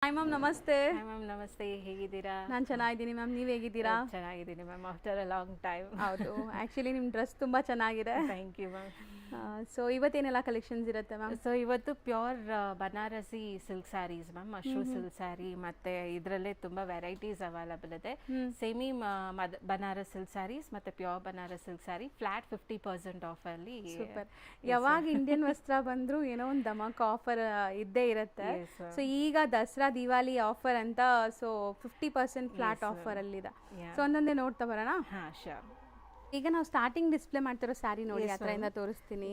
Hi ma'am, namaste. Hi ma'am, namaste. ಹೇಗಿದ್ದೀರಾ? ನಾನು ಚೆನ್ನಾಗಿದ್ದೀನಿ ಮ್ಯಾಮ್, ನೀವು ಹೇಗಿದ್ದೀರಾ? ಚೆನ್ನಾಗಿದ್ದೀನಿ ma'am, after a long time. ಹೌದು, ಆ್ಯಕ್ಚುಲಿ ನಿಮ್ಮ ಡ್ರೆಸ್ ತುಂಬ ಚೆನ್ನಾಗಿದೆ. Thank you ma'am. ಸೊ ಇವತ್ತೇನೆಲ್ಲ ಕಲೆಕ್ಷನ್ಸ್ ಇರುತ್ತೆ ಮ್ಯಾಮ್? ಸೊ ಇವತ್ತು pure Banarasi silk saris ma'am, mashru silk sari, ಮತ್ತು ಇದರಲ್ಲೇ ತುಂಬ ವೆರೈಟೀಸ್ ಅವೈಲಬಲ್ ಇದೆ. ಸೆಮಿ ಬನಾರಸ್ ಸಿಲ್ಕ್ ಸ್ಯಾರೀಸ್ ಮತ್ತು pure Banaras silk sari flat 50% ಆಫಲ್ಲಿ. ಸೂಪರ್. ಯಾವಾಗ ಇಂಡಿಯನ್ ವಸ್ತ್ರ ಬಂದರೂ ಏನೋ ಒಂದು ಧಮಾಕ ಆಫರ್ ಇದ್ದೇ ಇರುತ್ತೆ. ಸೊ ಈಗ ದಸರಾ ದಿವಾಲಿ ಆಫರ್ ಅಂತ, ಸೊ 50% ಫ್ಲಾಟ್ ಆಫರಲ್ಲಿದೆ. ಸೊ ಒಂದೊಂದೇ ನೋಡ್ತಾ ಬರೋಣ. ಹಾಂ, ಶ್ಯೂರ್. ಈಗ ನಾವು ಸ್ಟಾರ್ಟಿಂಗ್ ಡಿಸ್ಪ್ಲೇ ಮಾಡ್ತಿರೋ ಸ್ಯಾರಿ ನೋಡಿ, ಹತ್ರದಿಂದ ತೋರಿಸ್ತೀನಿ.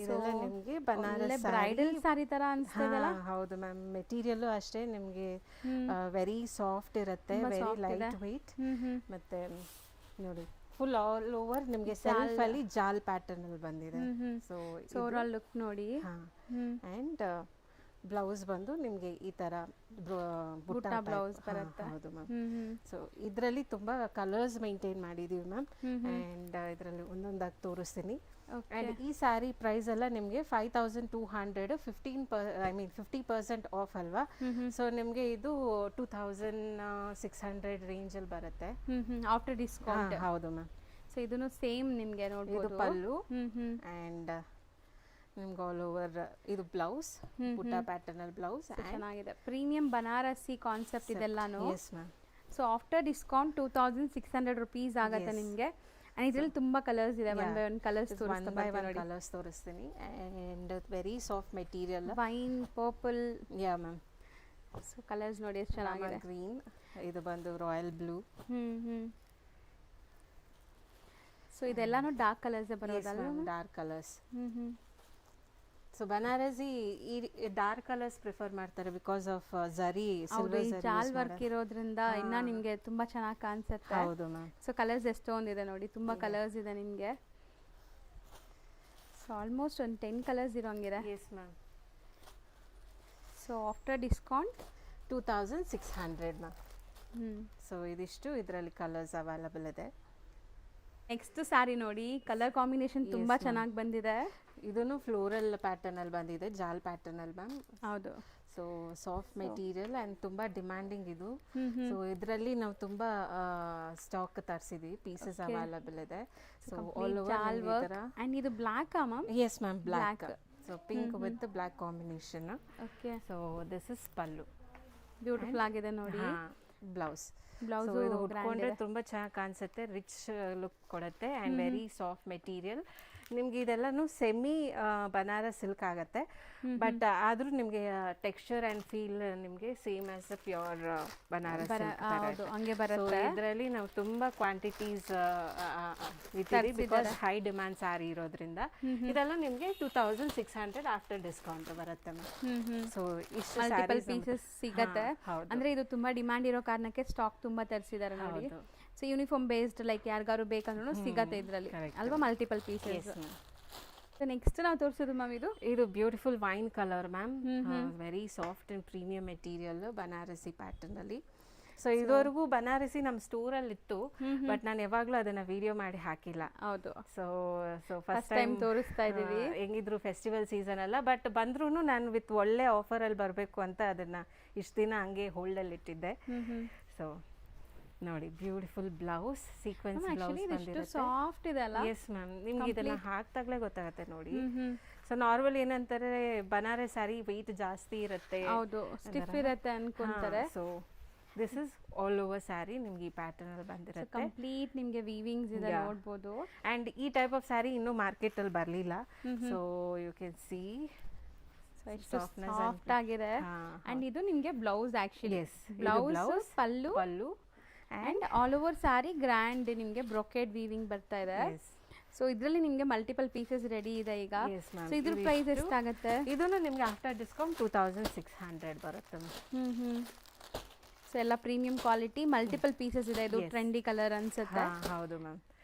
ಇದೆಲ್ಲ ನಿಮಗೆ ಬನಾರಸ್ ಬ್ರೈಡಲ್ ಸ್ಯಾರಿ ತರ ಅನ್ಸ್ತಿದೆಲ್ಲ. ಹೌದು ಮ್ಯಾಮ್, ಮೆಟೀರಿಯಲ್ ಅಷ್ಟೇ ನಿಮಗೆ ವೆರಿ ಸಾಫ್ಟ್ ಇರುತ್ತೆ, ವೆರಿ ಲೈಟ್ ವೆಯ್ಟ್. ಮತ್ತೆ ನೋಡಿ, ಫುಲ್ ಆಲ್ ಓವರ್ ನಿಮಗೆ ಸೆಲ್ಫ್ ಅಲ್ಲಿ ಜಾಲ್ ಪ್ಯಾಟರ್ನ್ ಅಲ್ಲಿ ಬಂದಿದೆ. ಸೊ ಓವರಾಲ್ ಲುಕ್ ನೋಡಿ. ಅಂಡ್ ಬ್ಲೌಸ್ ಬಂದು ನಿಮಗೆ ಈ ತರ ಬುಟ್ಟ ಬ್ಲೌಸ್ ಬರುತ್ತೆ. ಹೌದು ಮ್ಯಾಮ್. ಸೊ ಇದರಲ್ಲಿ ತುಂಬಾ ಕಲರ್ಸ್ ಮೇಂಟೈನ್ ಮಾಡಿದೀವಿ ಮ್ಯಾಮ್. ಅಂಡ್ ಇದರಲ್ಲಿ ಒಂದೊಂದಾಗಿ ತೋರಿಸ್ತೀನಿ. ಅಂಡ್ ಈ ಸ್ಯಾರಿ ಪ್ರೈಸ್ ಎಲ್ಲ ನಿಮಗೆ 5200, 50% ಆಫ್ ಅಲ್ವಾ. ಸೊ ನಿಮಗೆ ಇದು 2600 ರೇಂಜ್ ಅಲ್ಲಿ ಬರುತ್ತೆ ಆಫ್ಟರ್ ಡಿಸ್ಕೌಂಟ್. ಹೌದು ಮ್ಯಾಮ್. ಸೊ ಇದನ್ನು ಸೇಮ್ ನಿಮಗೆ ನೋಡಬಹುದು. ಇದು ಪಲ್ಲು. ಅಂಡ್ ನಿಮ್ಗೆ ಆಲ್ ಓವರ್ ಇದು ಬ್ಲೌಸ್, ಬುಟ್ಟ ಪ್ಯಾಟರ್ನ್ ಅಲ್ಲಿ ಬ್ಲೌಸ್. ಚೆನ್ನಾಗಿದೆ, ಪ್ರೀಮಿಯಂ ಬನಾರಸಿ ಕಾನ್ಸೆಪ್ಟ್ ಇದೆಲ್ಲಾನು. Yes ma'am. So after discount 2600 rupees ಆಗುತ್ತೆ ನಿಮಗೆ. ಅಂಡ್ ಇದರಲ್ಲಿ ತುಂಬಾ ಕಲರ್ಸ್ ಇದೆ. ಒನ್ ಬೈ ಒನ್ ಕಲರ್ಸ್ ತೋರಿಸ್ತೀನಿ. And very soft material, wine, purple. Yeah ma'am. So colours ನೋಡಿ ಎಷ್ಟು ಚೆನ್ನಾಗಿದೆ. ಗ್ರೀನ್, ಇದು ಬಂದು ರಾಯಲ್ ಬ್ಲೂ. ಸೊ ಇದೆಲ್ಲಾನು ಡಾರ್ಕ್ ಕಲರ್ಸ್ ಬರೋದಲ್ಲ? Dark colours. ಸೊ ಬನಾರಸಿ ಈ ಡಾರ್ಕ್ ಕಲರ್ಸ್ ಪ್ರಿಫರ್ ಮಾಡ್ತಾರೆ because of zari, silver zari jaal work ಇರೋದ್ರಿಂದ ಇನ್ನ ನಿಮಗೆ ತುಂಬಾ ಚೆನ್ನಾಗಿ ಕಾಣಿಸುತ್ತೆ. ಹೌದು ಮ್ಯಾಮ್. ಸೊ ಕಲರ್ಸ್ ಎಷ್ಟೊಂದಿದೆ ನೋಡಿ, ತುಂಬಾ ಕಲರ್ಸ್ ಇದೆ ನಿಮಗೆ. ಸೊ ಆಲ್ಮೋಸ್ಟ್ ಒಂದು 10 ಕಲರ್ಸ್ ಇರೋಂಗಿದೆ. Yes ma'am. So after discount 2600 ma'am. So ಇದಿಷ್ಟು ಇದರಲ್ಲಿ ಕಲರ್ಸ್ ಅವೈಲಬಲ್ ಇದೆ. ನೆಕ್ಸ್ಟ್ ಸ್ಯಾರಿ ನೋಡಿ, ಕಲರ್ ಕಾಂಬಿನೇಷನ್ ತುಂಬಾ ಚೆನ್ನಾಗಿ ಬಂದಿದೆ. ಇದನ್ನು ಫ್ಲೋರಲ್ ಪ್ಯಾಟರ್ನ್ ಅಲ್ಲಿ ಬಂದಿದೆ, ಜಾಲ್ ಪ್ಯಾಟರ್ನ್ ಅಲ್ಲಿ ಮ್ಯಾಮ್. ಹೌದು. ಸೊ ಸಾಫ್ಟ್ ಮೆಟೀರಿಯಲ್ ಅಂಡ್ ತುಂಬಾ ಡಿಮ್ಯಾಂಡಿಂಗ್ ಇದು. ಸೊ ಇದರಲ್ಲಿ ನಾವು ತುಂಬಾ ಸ್ಟಾಕ್ ತರಿಸಿದ್ವಿ, ಪೀಸಸ್ ಅವೈಲಬಲ್ ಇದೆ. ಸೊ ಆಲ್ ಓವರ್ ಅಂಡ್ ಇದು ಬ್ಲಾಕ್ ಆ ma'am? Yes ma'am, black. So pink with black combination. Okay. So this is pallu. Beautiful ಆಗಿದೆ ನೋಡಿ. ಬ್ಲೌಸ್. ಬ್ಲೌಸ್ ಇದು ಉಟ್ಕೊಂಡ್ರೆ ತುಂಬಾ ಚೆನ್ನಾಗಿ ಕಾಣಿಸುತ್ತೆ, ರಿಚ್ ಲುಕ್ ಕೊಡುತ್ತೆ ಅಂಡ್ ವೆರಿ ಸಾಫ್ಟ್ ಮೆಟೀರಿಯಲ್. ನಿಮ್ಗೆ ಇದೆಲ್ಲನೂ ಸೆಮಿ ಬನಾರಸ್ ಸಿಲ್ಕ್ ಆಗುತ್ತೆ, ಬಟ್ ಆದ್ರೂ ನಿಮಗೆ ಟೆಕ್ಸ್ಚರ್ ಅಂಡ್ ಫೀಲ್ ನಿಮಗೆ same as a pure Banaras silk ಹಂಗೆ ಬರುತ್ತೆ. ಇದರಲ್ಲಿ ನಾವು ತುಂಬಾ ಕ್ವಾಂಟಿಟೀಸ್ ಇಟ್ಟಿದ್ದೀವಿ ಬಿಕಾಸ್ ಹೈ ಡಿಮ್ಯಾಂಡ್ ಸ್ಯಾರಿ ಇರೋದ್ರಿಂದ. ಇದೆಲ್ಲ ನಿಮಗೆ 2600 ಆಫ್ಟರ್ ಡಿಸ್ಕೌಂಟ್ ಬರುತ್ತೆ ಮ್ಯಾಮ್. ಸೊ ಇಷ್ಟು ಮಲ್ಟಿಪಲ್ ಪೀಸಸ್ ಸಿಗುತ್ತೆ. ಅಂದ್ರೆ ಇದು ತುಂಬಾ ಡಿಮ್ಯಾಂಡ್ ಇರೋ ಕಾರಣಕ್ಕೆ ಸ್ಟಾಕ್ ತುಂಬಾ ತರಿಸಿದ್ದಾರೆ ನೋಡಿ. ಸೊ ಯೂನಿಫಾರ್ಮ್ ಬೇಸ್ಡ್ ಲೈಕ್ ಯಾರಿಗಾರು ಬೇಕಂದ್ರೂ ಸಿಗತ್ತೆ ಇದರಲ್ಲಿ ಅಲ್ವಾ, ಮಲ್ಟಿಪಲ್ ಪೀಸಸ್. ಸೊ ನೆಕ್ಸ್ಟ್ ನಾವು ತೋರಿಸೋದು ಮ್ಯಾಮ್ ಇದು beautiful wine colour ma'am, very soft and premium material Banarasi pattern ಅಲ್ಲಿ. ಸೊ ಇದುವರೆಗೂ ಬನಾರಸಿ ನಮ್ಮ ಸ್ಟೋರ್ ಅಲ್ಲಿ ಇತ್ತು, ಬಟ್ ನಾನು ಯಾವಾಗ್ಲೂ ಅದನ್ನ ವಿಡಿಯೋ ಮಾಡಿ ಹಾಕಿಲ್ಲ. ಹೌದು. ಸೊ ಫಸ್ಟ್ ಟೈಮ್ ತೋರಿಸ್ತಾ ಇದೀವಿ. ಹೆಂಗಿದ್ರು ಫೆಸ್ಟಿವಲ್ ಸೀಸನ್ ಅಲ್ಲ, ಬಟ್ ಬಂದ್ರೂ ನಾನು ವಿತ್ ಒಳ್ಳೆ ಆಫರ್ ಅಲ್ಲಿ ಬರಬೇಕು ಅಂತ ಅದನ್ನ ಇಷ್ಟು ದಿನ ಹಂಗೆ ಹೋಲ್ಡ್ ಅಲ್ಲಿ ಇಟ್ಟಿದ್ದೆ. ಸೊ ನೋಡಿ, ಬ್ಯೂಟಿಫುಲ್ ಬ್ಲೌಸ್, ಸೀಕ್ವೆನ್ಸ್ ಬ್ಲೌಸ್ ಬಂದಿರುತ್ತೆ. ಸಾಫ್ಟ್ ಇದೆ ಅಲ್ಲ? Yes ma'am. ನಿಮ್ಗೆ ಇದನ್ನ ಹಾಕ್ದಾಗ್ಲೇ ಗೊತ್ತಾಗುತ್ತೆ ನೋಡಿ. ಸೊ ನಾರ್ಮಲ್ ಏನಂತಾರೆ, ಬನಾರಸ್ ಸ್ಯಾರಿ ವೆಯ್ಟ್ ಜಾಸ್ತಿ ಇರುತ್ತೆ, ಹೌದು, ಸ್ಟಿಫ್ ಇರುತ್ತೆ ಅನ್ಕೊಂತಾರೆ. So this is all over sari ನಿಮ್ಗೆ ಈ ಪ್ಯಾಟರ್ನ್ ಅಲ್ಲಿ ಬಂದಿರುತ್ತೆ. ಕಂಪ್ಲೀಟ್ ನಿಮ್ಗೆ ವೀವಿಂಗ್ಸ್ ಇದೆ ನೋಡಬಹುದು. ಅಂಡ್ ಈ ಟೈಪ್ ಆಫ್ ಸ್ಯಾರಿ ಇನ್ನೂ ಮಾರ್ಕೆಟ್ ಅಲ್ಲಿ ಬರಲಿಲ್ಲ. So you can see soft ಆಗಿದೆ. ಅಂಡ್ ಇದು ನಿಮ್ಗೆ blouse, actually blouse, pallu and all over saree grand ನಿಮ್ಗೆ ಬ್ರೊಕೆಡ್ ವೀವಿಂಗ್ ಬರ್ತಾ ಇದೆ. ಸೊ ಇದರಲ್ಲಿ ನಿಮ್ಗೆ ಮಲ್ಟಿಪಲ್ ಪೀಸಸ್ ರೆಡಿ ಇದೆ ಈಗ. ಸೊ ಇದ್ರ ಪ್ರೈಸ್ ಎಷ್ಟಾಗುತ್ತೆ? ಇದನ್ನು ನಿಮ್ಗೆ ಆಫ್ಟರ್ ಡಿಸ್ಕೌಂಟ್ 2600 ಬರುತ್ತೆ. ಸೊ ಎಲ್ಲ ಪ್ರೀಮಿಯಂ ಕ್ವಾಲಿಟಿ, ಮಲ್ಟಿಪಲ್ ಪೀಸಸ್ ಇದೆ. ಇದು ಟ್ರೆಂಡಿ ಕಲರ್ ಅನ್ಸುತ್ತೆ. ಹೌದು ಮ್ಯಾಮ್.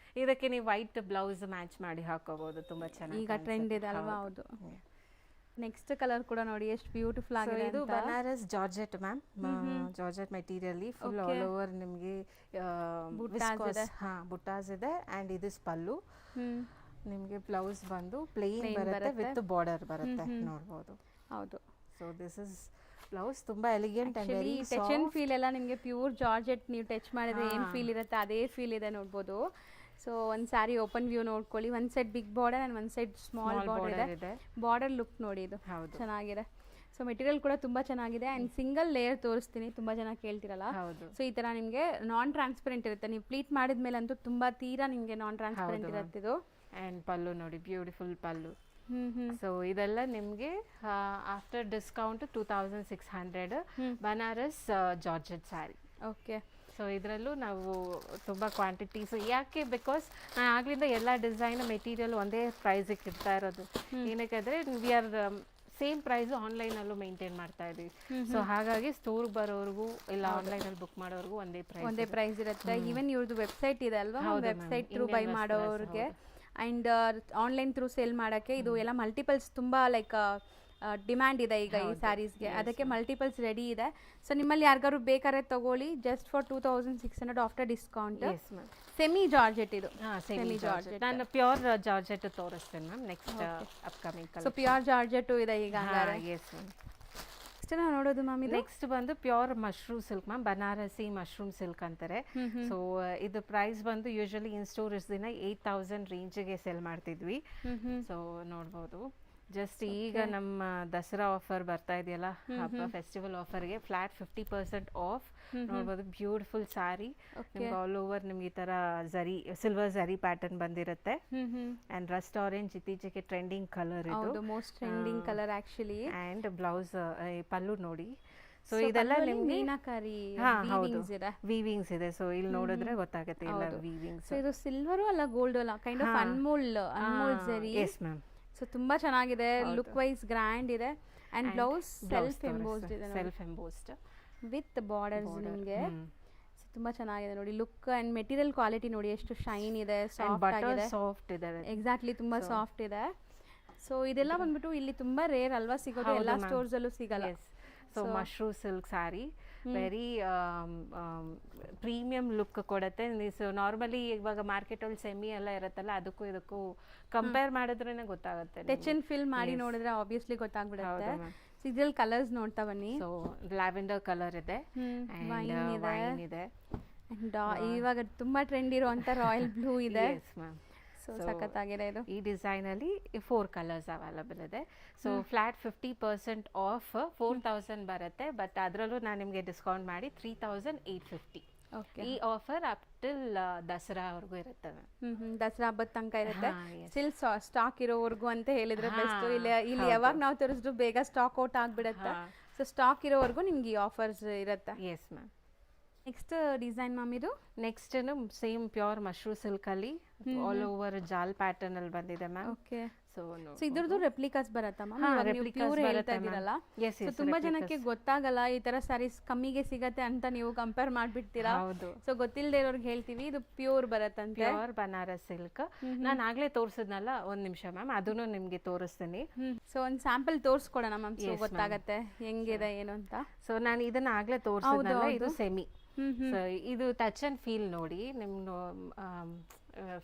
ಇದಕ್ಕೆ ನೀವು ವೈಟ್ ಬ್ಲೌಸ್ ಮ್ಯಾಚ್ ಮಾಡಿ ಹಾಕೋಬಹುದು, ತುಂಬಾ ಚೆನ್ನಾಗಿ ಈಗ ಟ್ರೆಂಡ್ ಇದೆ ಅಲ್ವಾ? ಹೌದು. ನೆಕ್ಸ್ಟ್ ಕಲರ್ ಕೂಡ ನೋಡಿ ಎಷ್ಟು ಬ್ಯೂಟಿಫುಲ್ ಆಗಿದೆ. ಇದು Banaras georgette ma'am, georgette material, full all over ನಿಮಗೆ ಬುಟ್ಟಾಸ್ ಇದೆ. ಅಂಡ್ ಇದು ಪಲ್ಲು. ನಿಮಗೆ ಬ್ಲೌಸ್ ಬಂದು ಪ್ಲೇನ್ ಬರುತ್ತೆ, ವಿತ್ ಬಾರ್ಡರ್ ಬರುತ್ತೆ, ನೋಡಬಹುದು. ಹೌದು. ಸೊ ದಿಸ್ ಇಸ್ ಬ್ಲೌಸ್ ತುಂಬ elegant and very touch and feel ಎಲ್ಲ ನಿಮಗೆ ಪ್ಯೂರ್ ಜಾರ್ಜೆಟ್ ನೀವು ಟಚ್ ಮಾಡಿದ್ರೆ ಏನು ಫೀಲ್ ಇರುತ್ತೆ ಅದೇ ಫೀಲ್ ಇದೆ ನೋಡ್ಬೋದು. ಸೊ ಒಂದು ಸ್ಯಾರಿ ಓಪನ್ ವ್ಯೂ ನೋಡ್ಕೊಳ್ಳಿ, ಒಂದು ಸೈಡ್ ಬಿಗ್ ಬಾರ್ಡರ್ ಆ್ಯಂಡ್ ಒಂದು ಸೈಡ್ ಸ್ಮಾಲ್ ಬಾರ್ಡರ್ ಇದೆ. ಬಾರ್ಡರ್ ಲುಕ್ ನೋಡಿ, ಇದು ಚೆನ್ನಾಗಿದೆ. ಸೊ ಮೆಟೀರಿಯಲ್ ಕೂಡ ತುಂಬ ಚೆನ್ನಾಗಿದೆ ಆ್ಯಂಡ್ ಸಿಂಗಲ್ ಲೇಯರ್ ತೋರಿಸ್ತೀನಿ, ತುಂಬ ಜನ ಕೇಳ್ತಿರಲ್ಲ. ಸೊ ಈ ಥರ ನಿಮಗೆ ನಾನ್ ಟ್ರಾನ್ಸ್ಪರೆಂಟ್ ಇರುತ್ತೆ, ನೀವು ಪ್ಲೀಟ್ ಮಾಡಿದ ಮೇಲೆ ಅಂತೂ ತುಂಬ ತೀರಾ ನಿಮಗೆ ನಾನ್ ಟ್ರಾನ್ಸ್ಪರೆಂಟ್ ಇರುತ್ತೆ ಇದು. ಆ್ಯಂಡ್ ಪಲ್ಲು ನೋಡಿ, ಬ್ಯೂಟಿಫುಲ್ ಪಲ್ಲು. ಸೊ ಇದೆಲ್ಲ ನಿಮಗೆ after discount 2600 Banaras georgette sari. Okay. So ಇದರಲ್ಲೂ ನಾವು ತುಂಬ ಕ್ವಾಂಟಿಟೀಸ್, ಯಾಕೆ ಬಿಕಾಸ್ ನಾನು ಆಗ್ಲಿಂದ ಎಲ್ಲ ಡಿಸೈನ್ ಮೆಟೀರಿಯಲ್ ಒಂದೇ ಪ್ರೈಸಿಗೆ ಇಡ್ತಾ ಇರೋದು. ಏನಕ್ಕಾದರೆ ವಿ ಆರ್ ಸೇಮ್ ಪ್ರೈಸ್ ಆನ್ಲೈನಲ್ಲೂ ಮೇಂಟೈನ್ ಮಾಡ್ತಾ ಇದ್ದೀವಿ. ಸೊ ಹಾಗಾಗಿ ಸ್ಟೋರ್ಗೆ ಬರೋರ್ಗೂ ಇಲ್ಲ ಆನ್ಲೈನಲ್ಲಿ ಬುಕ್ ಮಾಡೋರ್ಗೂ ಒಂದೇ ಪ್ರೈಸ್ ಇರುತ್ತೆ. ಈವನ್ ಇವ್ರದ್ದು ವೆಬ್ಸೈಟ್ ಇದೆ ಅಲ್ವಾ, ವೆಬ್ಸೈಟ್ ಥ್ರೂ ಬೈ ಮಾಡೋರಿಗೆ ಆ್ಯಂಡ್ ಆನ್ಲೈನ್ ಥ್ರೂ ಸೇಲ್ ಮಾಡೋಕ್ಕೆ ಇದು ಎಲ್ಲ ಮಲ್ಟಿಪಲ್ಸ್ ತುಂಬ ಲೈಕ್ ಡಿಮ್ಯಾಂಡ್ ಇದೆ ಈಗ ಈ ಸ್ಯಾರೀಸ್ಗೆ, ಅದಕ್ಕೆ ಮಲ್ಟಿಪಲ್ಸ್ ರೆಡಿ ಇದೆ. ಸೊ ನಿಮ್ಮಲ್ಲಿ ಯಾರಿಗಾರು ಬೇಕಾದ್ರೆ ತಗೊಳ್ಳಿ, just for 2600 after discount. Semi georgette ಇದು. Semi georgette. ನಾನು ಪ್ಯೂರ್ ಜಾರ್ಜೆಟ್ ತೋರಿಸ್ತೇನೆ ma'am next upcoming. So pure georgette ಇದೆ ಈಗ. Yes ma'am. ನೆಕ್ಸ್ಟ್ ನಾವು ನೋಡೋದು ಮ್ಯಾಮ್, ನೆಕ್ಸ್ಟ್ ಬಂದು pure mushroom silk ma'am, Banarasi mushroom silk ಅಂತಾರೆ. ಸೊ ಇದು ಪ್ರೈಸ್ ಬಂದು ಯೂಶಲಿ ಇನ್ ಸ್ಟೋರ್ಸ್ ದಿನ 8000 ರೇಂಜಿಗೆ ಸೆಲ್ ಮಾಡ್ತಿದ್ವಿ. ಸೊ ನೋಡ್ಬೋದು, ಜಸ್ಟ್ ಈಗ ನಮ್ಮ ದಸರಾ ಆಫರ್ ಬರ್ತಾ ಇದೆಯಲ್ಲ, ಹಬ್ಬ ಫೆಸ್ಟಿವಲ್ ಆಫರ್ಗೆ ಫ್ಲಾಟ್ 50% ಆಫ್. ನೋಡ್ಬೋದು ಬ್ಯೂಟಿಫುಲ್ ಸ್ಯಾರಿ, ನಿಮ್ಗೆ ಆಲ್ ಓವರ್ ನಿಮ್ಗೆ ಈ ತರ ಜರಿ ಸಿಲ್ವರ್ ಜರಿ ಪ್ಯಾಟರ್ನ್ ಬಂದಿರುತ್ತೆ. ಅಂಡ್ ರಸ್ಟ್ ಆರೆಂಜ್ ಇತ್ತೀಚೆಗೆ ಟ್ರೆಂಡಿಂಗ್ ಕಲರ್ ಇದು, most trending colour actually. And blouse pallu ನೋಡಿ. ಸೊ ಇದೆಲ್ಲ ನಿಮ್ಗೆ ಮೀನಾಕಾರಿ ವೀವಿಂಗ್ಸ್ ಇದೆ. ಸೊ ಇಲ್ಲಿ ನೋಡಿದ್ರೆ ಗೊತ್ತಾಗುತ್ತೆ ಎಲ್ಲ ವೀವಿಂಗ್ಸ್. ಇದು ಸಿಲ್ವರು ಅಲ್ಲ ಗೋಲ್ಡ್ ಅಲ್ಲ, ಕೈಂಡ್ ಆಫ್ ಅನ್ಮೋಲ್ಡ್ ಜರಿ. S ma'am. ಸೊ ತುಂಬಾ ಚೆನ್ನಾಗಿದೆ, ಲುಕ್ ವೈಸ್ ಗ್ರ್ಯಾಂಡ್ ಇದೆ. ಅಂಡ್ ಬ್ಲೌಸ್ ಸೆಲ್ಫ್ ಎಂಬೋಸ್ಡ್ ಇದೆ, ವಿತ್ ಬಾರ್ಡರ್ಸ್ ನಿಮಗೆ. ಸೊ ತುಂಬಾ ಚೆನ್ನಾಗಿದೆ ನೋಡಿ ಲುಕ್. ಅಂಡ್ ಮೆಟೀರಿಯಲ್ ಕ್ವಾಲಿಟಿ ನೋಡಿ ಎಷ್ಟು ಶೈನ್ ಇದೆ, ಸಾಫ್ಟ್ ಇದೆ. ಎಕ್ಸಾಕ್ಟ್ಲಿ, ತುಂಬಾ ಸಾಫ್ಟ್ ಇದೆ. ಸೊ ಇದೆಲ್ಲ ಬಂದ್ಬಿಟ್ಟು ಇಲ್ಲಿ ತುಂಬಾ ರೇರ್ ಅಲ್ವಾ ಸಿಗೋದು, ಎಲ್ಲ ಸ್ಟೋರ್ಸ್ ಅಲ್ಲೂ ಸಿಗಲ್ಲ. So mushroom silk sari very premium look ಕೊಡುತ್ತೆ. ಸೊ ನಾರ್ಮಲಿ ಇವಾಗ ಮಾರ್ಕೆಟಲ್ಲಿ ಸೆಮಿ ಎಲ್ಲ ಇರುತ್ತಲ್ಲ, ಅದಕ್ಕೂ ಇದಕ್ಕೂ ಕಂಪೇರ್ ಮಾಡಿದ್ರೇನೆ ಗೊತ್ತಾಗುತ್ತೆ. ಟಚ್ ಅಂಡ್ ಫೀಲ್ ಮಾಡಿ ನೋಡಿದ್ರೆ ಆಬ್ವಿಯಸ್ಲಿ ಗೊತ್ತಾಗ್ಬಿಡುತ್ತೆ. ಇದ್ರಲ್ಲಿ ಕಲರ್ಸ್ ನೋಡ್ತಾ ಬನ್ನಿ. ಸೊ ಲ್ಯಾವೆಂಡರ್ ಕಲರ್ ಇದೆ, ವೈನ್ ಇದೆ, ಇವಾಗ ತುಂಬಾ ಟ್ರೆಂಡ್ ಇರುವಂತ ರಾಯಲ್ ಬ್ಲೂ ಇದೆ. ಸೊ ಸಖತ್ತಾಗಿದೆ ಇದು. ಈ ಡಿಸೈನ್ ಅಲ್ಲಿ 4 ಕಲರ್ಸ್ ಅವೈಲಬಲ್ ಇದೆ. ಸೊ ಫ್ಲಾಟ್ 50% ಆಫ್ 4000 ಬರುತ್ತೆ, ಬಟ್ ಅದರಲ್ಲೂ ನಾನು ನಿಮಗೆ ಡಿಸ್ಕೌಂಟ್ ಮಾಡಿ 3850. ಈ ಆಫರ್ ಅಪ್ ಟಿಲ್ ದಸರಾವರೆಗೂ ಇರುತ್ತೆ. ದಸರಾ ಹಬ್ಬದ ತನಕ ಇರುತ್ತೆ. ಸ್ಟಿಲ್ ಸ್ಟಾಕ್ ಇರೋವರೆಗೂ ಅಂತ ಹೇಳಿದ್ರೆ ಬೆಸ್ಟ್. ಇಲ್ಲಿ ಯಾವಾಗ ನಾವು ತೋರಿಸಿದ್ರು ಬೇಗ ಸ್ಟಾಕ್ ಔಟ್ ಆಗ್ಬಿಡುತ್ತೆ. ಸೊ ಸ್ಟಾಕ್ ಇರೋವರೆಗೂ ನಿಮ್ಗೆ ಈ ಆಫರ್ಸ್ ಇರುತ್ತೆ. Yes ma'am. Next design ma'am, ಇದು next same pure mushroom silk ಅಲ್ಲಿ ಆಲ್ ಓವರ್ ಜಾಲ್ ಪ್ಯಾಟರ್ನ್ ಅಲ್ಲಿ ಬಂದಿದೆ ಮ್ಯಾಮ್. ಓಕೆ. ಸೊ ಇದ್ರದ್ದು ರೆಪ್ಲಿಕಾಸ್ ಬರುತ್ತಾ ಮ್ಯಾಮ್? ಪ್ಯೂರ್ ಹೇಳ್ತಾ ಇದ್ದೀರಲ್ಲ, ಸೊ ತುಂಬಾ ಜನಕ್ಕೆ ಗೊತ್ತಾಗಲ್ಲ ಈ ತರ ಸ್ಯಾರೀಸ್ ಕಮ್ಮಿಗೆ ಸಿಗತ್ತೆ ಅಂತ ನೀವು ಕಂಪೇರ್ ಮಾಡ್ಬಿಡ್ತೀರಾ. ಸೊ ಗೊತ್ತಿಲ್ಲದೆ ಇರೋರ್ಗೆ ಹೇಳ್ತೀವಿ, ಇದು ಪ್ಯೂರ್ ಬರತ್ತಂತೆ, ಪ್ಯೂರ್ ಬನಾರಸ್ ಸಿಲ್ಕ್. ನಾನು ಆಗ್ಲೇ ತೋರಿಸಿದ್ನಲ್ಲ, ಒಂದ್ ನಿಮಿಷ ಮ್ಯಾಮ್, ಅದನ್ನು ನಿಮ್ಗೆ ತೋರಿಸ್ತೀನಿ. ಸೊ ಒಂದ್ ಸ್ಯಾಂಪಲ್ ತೋರಿಸ್ಕೊಡೋಣ ಮ್ಯಾಮ್, ಸೊ ಗೊತ್ತಾಗತ್ತೆ ಹೆಂಗಿದೆ ಏನು ಅಂತ. ಸೊ ನಾನು ಇದನ್ನ ಆಗ್ಲೇ ತೋರಿಸಿದ್ನಲ್ಲ, ಇದು ಸೆಮಿ. ಸೊ ಇದು ಟಚ್ ಅಂಡ್ ಫೀಲ್ ನೋಡಿ, ನಿಮ್ಗೆ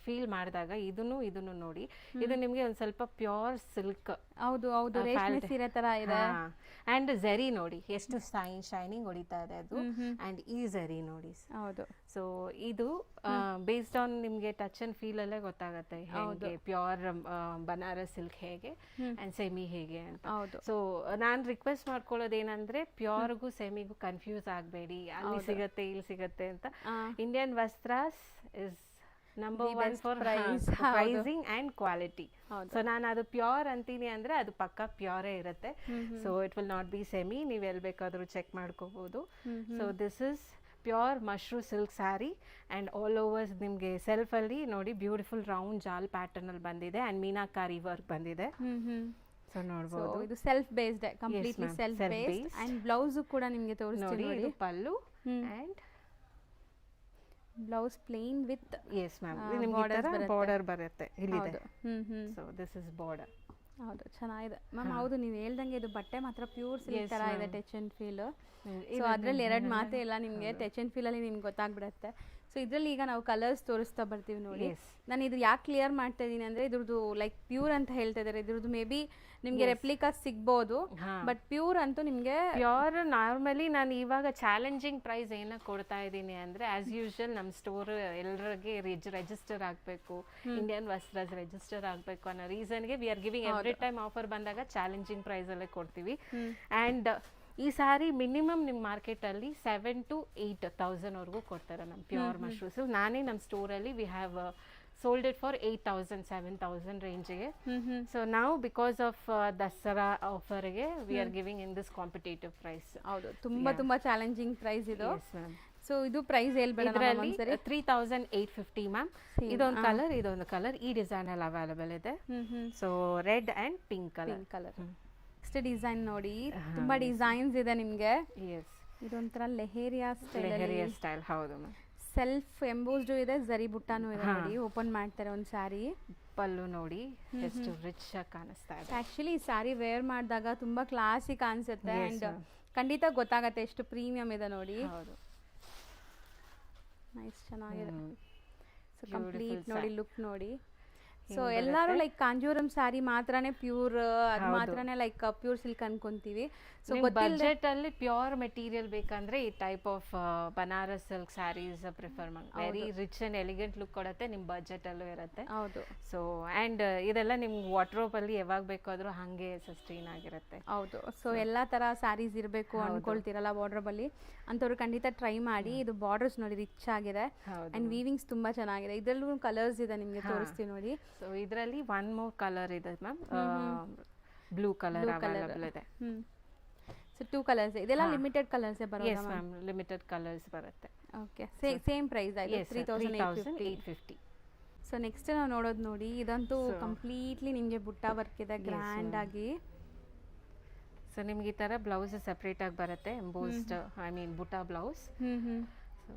ಫೀಲ್ ಮಾಡಿದಾಗ ಇದನ್ನು ನೋಡಿ, ಇದು ನಿಮ್ಗೆ ಒಂದ್ ಸ್ವಲ್ಪ ಪ್ಯೂರ್ ಸಿಲ್ಕ್. ಹೌದು, ರೇಷ್ಮೆ ಸೀರೆ ತರ ಇದೆ. ಅಂಡ್ ಝರಿ ನೋಡಿ ಎಷ್ಟು ಶೈನಿಂಗ್ ಹೊಡಿತಾ ಇದೆ ಅದು. ಅಂಡ್ ಈ ಝರಿ ನೋಡಿ. ಹೌದು. ಸೊ ಇದು ಬೇಸ್ಡ್ ಆನ್ ನಿಮ್ಗೆ ಟಚ್ ಅಂಡ್ ಫೀಲ್ ಅಲ್ಲೇ ಗೊತ್ತಾಗತ್ತೆ ಹೇಗೆ ಪ್ಯೂರ್ ಬನಾರಸ್ ಸಿಲ್ಕ್ ಹೇಗೆ ಅಂಡ್ ಸೆಮಿ ಹೇಗೆ ಅಂತ. ಸೊ ನಾನ್ ರಿಕ್ವೆಸ್ಟ್ ಮಾಡ್ಕೊಳ್ಳೋದೇನಂದ್ರೆ, ಪ್ಯೂರ್ಗೂ ಸೆಮಿಗೂ ಕನ್ಫ್ಯೂಸ್ ಆಗಬೇಡಿ, ಅಲ್ಲಿ ಸಿಗತ್ತೆ ಇಲ್ಲಿ ಸಿಗತ್ತೆ ಅಂತ. Indian Vastras is number 1 for pricing and quality. So ನಾನು ಅದು ಪ್ಯೂರ್ ಅಂತೀನಿ ಅಂದ್ರೆ ಅದು ಪಕ್ಕಾ ಪ್ಯೂರೇ ಇರುತ್ತೆ. So it will not be semi, ನೀವು ಎಲ್ಲಿ ಬೇಕಾದ್ರೂ ಚೆಕ್ ಮಾಡ್ಕೋಬಹುದು. So this is pure mushroom silk sari and all overs ನಿಮಗೆ ಸೆಲ್ಫ್ ಅಲ್ಲಿ ನೋಡಿ ಬ್ಯೂಟಿಫುಲ್ ರೌಂಡ್ ಜಾಲ್ ಪ್ಯಾಟರ್ನ್ ಅಲ್ಲಿ ಬಂದಿದೆ ಅಂಡ್ ಮೀನಾಕಾರಿ ವರ್ಕ್ ಬಂದಿದೆ. ಸೊ ನೋಡಬಹುದು, ಇದು self based, completely self based. And blouse ಕೂಡ ನಿಮಗೆ ತೋರಿಸ್ತೀನಿ ನೋಡಿ, pallu and blouse plain with border ಬರುತ್ತೆ ಇಲ್ಲಿದೆ. So this is border. ಹೌದು, ಚೆನ್ನಾಗಿದೆ ಮ್ಯಾಮ್. ಹೌದು, ನೀವು ಹೇಳ್ದಂಗೆ ಇದು ಬಟ್ಟೆ ಮಾತ್ರ ಪ್ಯೂರ್ ಸಿಲ್ಕ್ ತರ ಇದೆ, ಟಚ್ ಅಂಡ್ ಫೀಲ್. ಸೊ ಅದ್ರಲ್ಲಿ ಎರಡು ಮಾತೇ ಇಲ್ಲ, ನಿಮಗೆ ಟಚ್ ಅಂಡ್ ಫೀಲ್ ಅಲ್ಲಿ ನಿಮ್ಗೆ ಗೊತ್ತಾಗ್ಬಿಡುತ್ತೆ. ಸೊ ಸೊ ಇದರಲ್ಲಿ ಈಗ ನಾವು ಕಲರ್ಸ್ ತೋರಿಸ್ತಾ ಬರ್ತೀವಿ ನೋಡಿ. ನಾನು ಇದು ಯಾಕೆ ಕ್ಲಿಯರ್ ಮಾಡ್ತಾ ಇದ್ದೀನಿ ಅಂದರೆ ಇದ್ರದ್ದು ಲೈಕ್ ಪ್ಯೂರ್ ಅಂತ ಹೇಳ್ತಾ ಇದ್ದಾರೆ. ಇದ್ರದ್ದು ಮೇ ಬಿ ನಿಮಗೆ ರೆಪ್ಲಿಕಾ ಸಿಗ್ಬೋದು, ಬಟ್ ಪ್ಯೂರ್ ಅಂತೂ ನಿಮಗೆ ಪ್ಯೂರ್. ನಾರ್ಮಲಿ ನಾನು ಇವಾಗ ಚಾಲೆಂಜಿಂಗ್ ಪ್ರೈಸ್ ಏನಕ್ಕೆ ಕೊಡ್ತಾ ಇದ್ದೀನಿ ಅಂದರೆ ಆ್ಯಸ್ ಯೂಶುವಲ್ ನಮ್ಮ ಸ್ಟೋರ್ ಎಲ್ಲರಿಗೆ ರಿಜಿಸ್ಟರ್ ಆಗಬೇಕು, ಇಂಡಿಯನ್ ವಸ್ತ್ರಾಸ್ ರಿಜಿಸ್ಟರ್ ಆಗಬೇಕು ಅನ್ನೋ ರೀಸನ್ಗೆ we are giving every time offer ಬಂದಾಗ ಚಾಲೆಂಜಿಂಗ್ ಪ್ರೈಸಲ್ಲೇ ಕೊಡ್ತೀವಿ. ಆ್ಯಂಡ್ ಈ ಸಾರಿ ಮಿನಿಮಮ್ ನಿಮ್ಮ ಮಾರ್ಕೆಟಲ್ಲಿ 7,000 to 8,000 ಕೊಡ್ತಾರೆ ನಮ್ಮ ಪ್ಯೂರ್ ಮಶ್ರೂಮ್ಸು. ನಾನೇ ನಮ್ಮ ಸ್ಟೋರಲ್ಲಿ we have sold it for 8,000 7,000 ರೇಂಜಿಗೆ. ಸೊ ನಾವು ಬಿಕಾಸ್ ಆಫ್ ದಸರಾ ಆಫರ್ಗೆ we are giving in this competitive price. ಹೌದು, ತುಂಬ ಚಾಲೆಂಜಿಂಗ್ ಪ್ರೈಸ್ ಇದು. ಸೊ ಇದು ಪ್ರೈಸ್ ಹೇಳ್ಬೇಡ, 3,850 ಮ್ಯಾಮ್. ಇದೊಂದು ಕಲರ್ ಈ ಡಿಸೈನ್ ಅಲ್ಲಿ ಅವೈಲೇಬಲ್ ಇದೆ. So red and pink colour. Next design ನೋಡಿ, ತುಂಬಾ ಡಿಸೈನ್ಸ್ ಇದೆ ನಿಮಗೆ. ಇದೊಂಥರ ಲೆಹೇರಿಯಾ ಸ್ಟೈಲ್. ಹೌದು ಮ್ಯಾಮ್. ಸೆಲ್ಫ್ ಎಂಬೋಸ್ಡ್ ಇದೆ, ಜರಿ ಬುಟ್ಟಾನು ಇದೆ ನೋಡಿ. ಓಪನ್ ಮಾಡ್ತಾರೆ ಒಂದು ಸ್ಯಾರಿ. ಪಲ್ಲು ನೋಡಿ ಎಷ್ಟು ರಿಚ್ ಆಗಿ ಕಾಣಿಸ್ತಾ ಇದೆ. ಆಕ್ಚುಲಿ ಈ ಸ್ಯಾರಿ ವೇರ್ ಮಾಡಿದಾಗ ತುಂಬಾ ಕ್ಲಾಸಿಕ್ ಅನ್ಸುತ್ತೆ ಅಂಡ್ ಖಂಡಿತ ಗೊತ್ತಾಗತ್ತೆ ಎಷ್ಟು ಪ್ರೀಮಿಯಂ ಇದೆ ನೋಡಿ. ನೈಸ್, ಚೆನ್ನಾಗಿದೆ. ಸೊ ಕಂಪ್ಲೀಟ್ ನೋಡಿ, ಲುಕ್ ನೋಡಿ. ಸೊ ಎಲ್ಲರೂ ಲೈಕ್ ಕಾಂಜೂರಂ ಸ್ಯಾರಿ ಮಾತ್ರನೇ ಪ್ಯೂರ್, ಅದು ಮಾತ್ರನೇ ಲೈಕ್ ಪ್ಯೂರ್ ಸಿಲ್ಕ್ ಅನ್ಕೊಂತೀವಿ. ಸೊ ಬಜೆಟ್ ಅಲ್ಲಿ ಪ್ಯೂರ್ ಮೆಟೀರಿಯಲ್ ಬೇಕಂದ್ರೆ ಈ type of Banaras silk saris prefer ಮಾಡಿ. Very rich and elegant look ಕೊಡುತ್ತೆ, ನಿಮ್ಮ ಬಜೆಟ್ ಅಲ್ಲೂ ಇರುತ್ತೆ. ಹೌದು. ಸೊ ಅಂಡ್ ಇದೆಲ್ಲ ನಿಮ್ಗೆ ವಾರ್ಡ್ರೋಬ್ ಅಲ್ಲಿ ಯಾವಾಗ ಬೇಕಾದ್ರೂ ಹಂಗೆ ಸಸ್ಟೈನ್ ಆಗಿರುತ್ತೆ. ಹೌದು. ಸೊ ಎಲ್ಲಾ ತರ ಸ್ಯಾರೀಸ್ ಇರಬೇಕು ಅನ್ಕೊಳ್ತಿರಲ್ಲ ವಾರ್ಡ್ರೋಬ್ ಅಲ್ಲಿ, ಅಂತವ್ರು ಖಂಡಿತ ಟ್ರೈ ಮಾಡಿ. ಇದು ಬಾರ್ಡರ್ಸ್ ನೋಡಿ ರಿಚ್ ಆಗಿದೆ ಅಂಡ್ ವೀವಿಂಗ್ಸ್ ತುಂಬಾ ಚೆನ್ನಾಗಿದೆ. ಇದರಲ್ಲೂ ಕಲರ್ಸ್ ಇದೆ, ನಿಮ್ಗೆ ತೋರಿಸ್ತೀವಿ ನೋಡಿ. ಸೊ ಇದರಲ್ಲಿ ಒನ್ ಮೋರ್ ಕಲರ್ ಇದೆ ಮ್ಯಾಮ್, ಬ್ಲೂ ಕಲರ್ ಅವೈಲೇಬಲ್ ಇದೆ. ಸೊ 2 ಕಲರ್ಸ್ ಇದೆಲ್ಲ ಲಿಮಿಟೆಡ್ ಕಲರ್ಸ್ ಬರುತ್ತೆ. ಯೆಸ್ ಮ್ಯಾಮ್, ಲಿಮಿಟೆಡ್ ಕಲರ್ಸ್ ಬರುತ್ತೆ. ಓಕೆ, ಸೇಮ್ ಪ್ರೈಸ್ ಆಯ್ತು, 3,850. ಸೊ ನೆಕ್ಸ್ಟ್ ನಾವು ನೋಡೋದು ನೋಡಿ, ಇದಂತೂ ಕಂಪ್ಲೀಟ್ಲಿ ನಿಮಗೆ ಬುಟ್ಟ ವರ್ಕ್ ಇದೆ, ಗ್ರ್ಯಾಂಡ್ ಆಗಿ. ಸೊ ನಿಮ್ಗೆ ಈ ತರ ಬ್ಲೌಸ್ ಸೆಪರೇಟ್ ಆಗಿ ಬರುತ್ತೆ, ಎಂಬೋಸ್ಡ್ ಐ ಮೀನ್ ಬುಟ್ಟ ಬ್ಲೌಸ್.